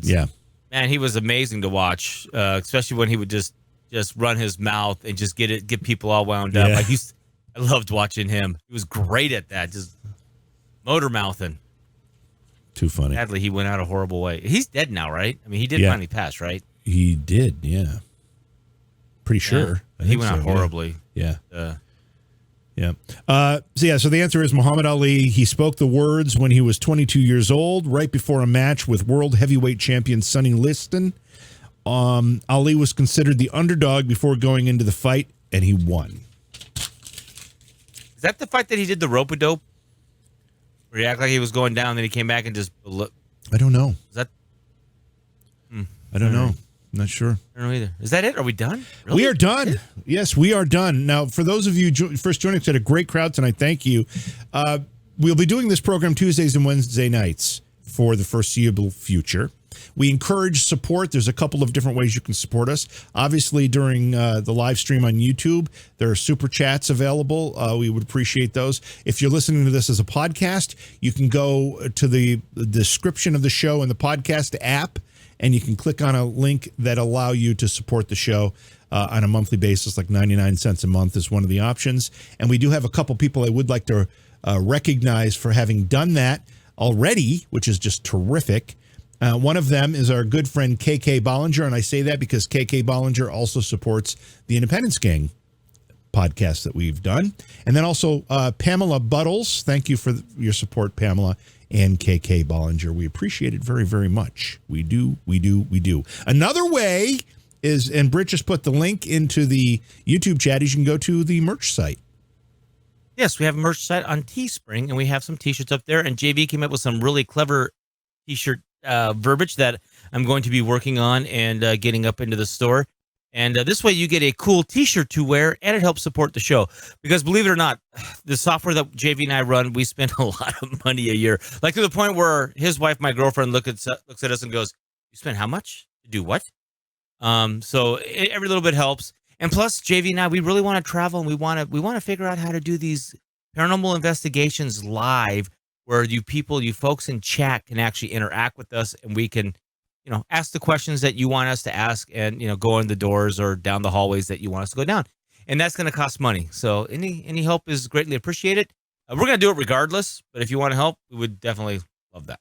Man, he was amazing to watch, especially when he would just run his mouth and just get people all wound up. Yeah. I loved watching him. He was great at that, just motor mouthing. Too funny. Sadly, he went out a horrible way. He's dead now, right? I mean, he did finally pass, right? He did, yeah. Pretty sure. Yeah. He went out horribly. Yeah. So the answer is Muhammad Ali. He spoke the words when he was 22 years old, right before a match with world heavyweight champion Sonny Liston. Ali was considered the underdog before going into the fight, and he won. Is that the fight that he did the rope-a-dope? Where he acted like he was going down, then he came back and just... I don't know. Is that... I don't know. I'm not sure. I don't know either. Is that it? Are we done? Really? We are done. Yes, we are done. Now, for those of you first joining us, had a great crowd tonight. Thank you. We'll be doing this program Tuesdays and Wednesday nights for the foreseeable future. We encourage support. There's a couple of different ways you can support us. Obviously, during the live stream on YouTube, there are super chats available. We would appreciate those. If you're listening to this as a podcast, you can go to the description of the show in the podcast app, and you can click on a link that allow you to support the show on a monthly basis, like 99 cents a month is one of the options. And we do have a couple people I would like to recognize for having done that already, which is just terrific. One of them is our good friend KK Bollinger, and I say that because KK Bollinger also supports the Independence Gang podcast that we've done. And then also Pamela Buttles. Thank you for your support, Pamela and KK Bollinger. We appreciate it very, very much. We do. Another way is, and Britt just put the link into the YouTube chat, is you can go to the merch site. Yes, we have a merch site on Teespring, and we have some T-shirts up there. And JV came up with some really clever T-shirt verbiage that I'm going to be working on and getting up into the store. And this way you get a cool T-shirt to wear, and it helps support the show. Because believe it or not, the software that JV and I run, we spend a lot of money a year. Like to the point where his wife, my girlfriend, looks at us and goes, "You spend how much to do what?" So every little bit helps. And plus, JV and I, we really want to travel, and we want to figure out how to do these paranormal investigations live, where you folks in chat can actually interact with us, and we can, ask the questions that you want us to ask, and go in the doors or down the hallways that you want us to go down. And that's going to cost money. So any help is greatly appreciated. We're going to do it regardless, but if you want to help, we would definitely love that.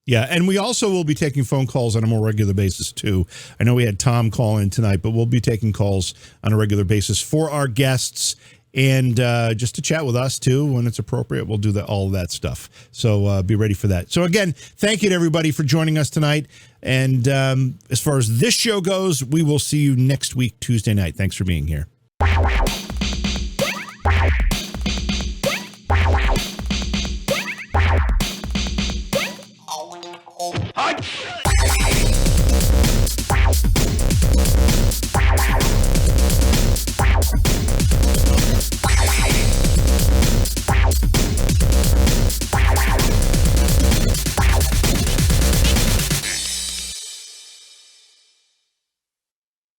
Yeah, and we also will be taking phone calls on a more regular basis, too. I know we had Tom call in tonight, but we'll be taking calls on a regular basis for our guests and just to chat with us, too, when it's appropriate. We'll do all of that stuff. So be ready for that. So, again, thank you to everybody for joining us tonight. And as far as this show goes, we will see you next week, Tuesday night. Thanks for being here.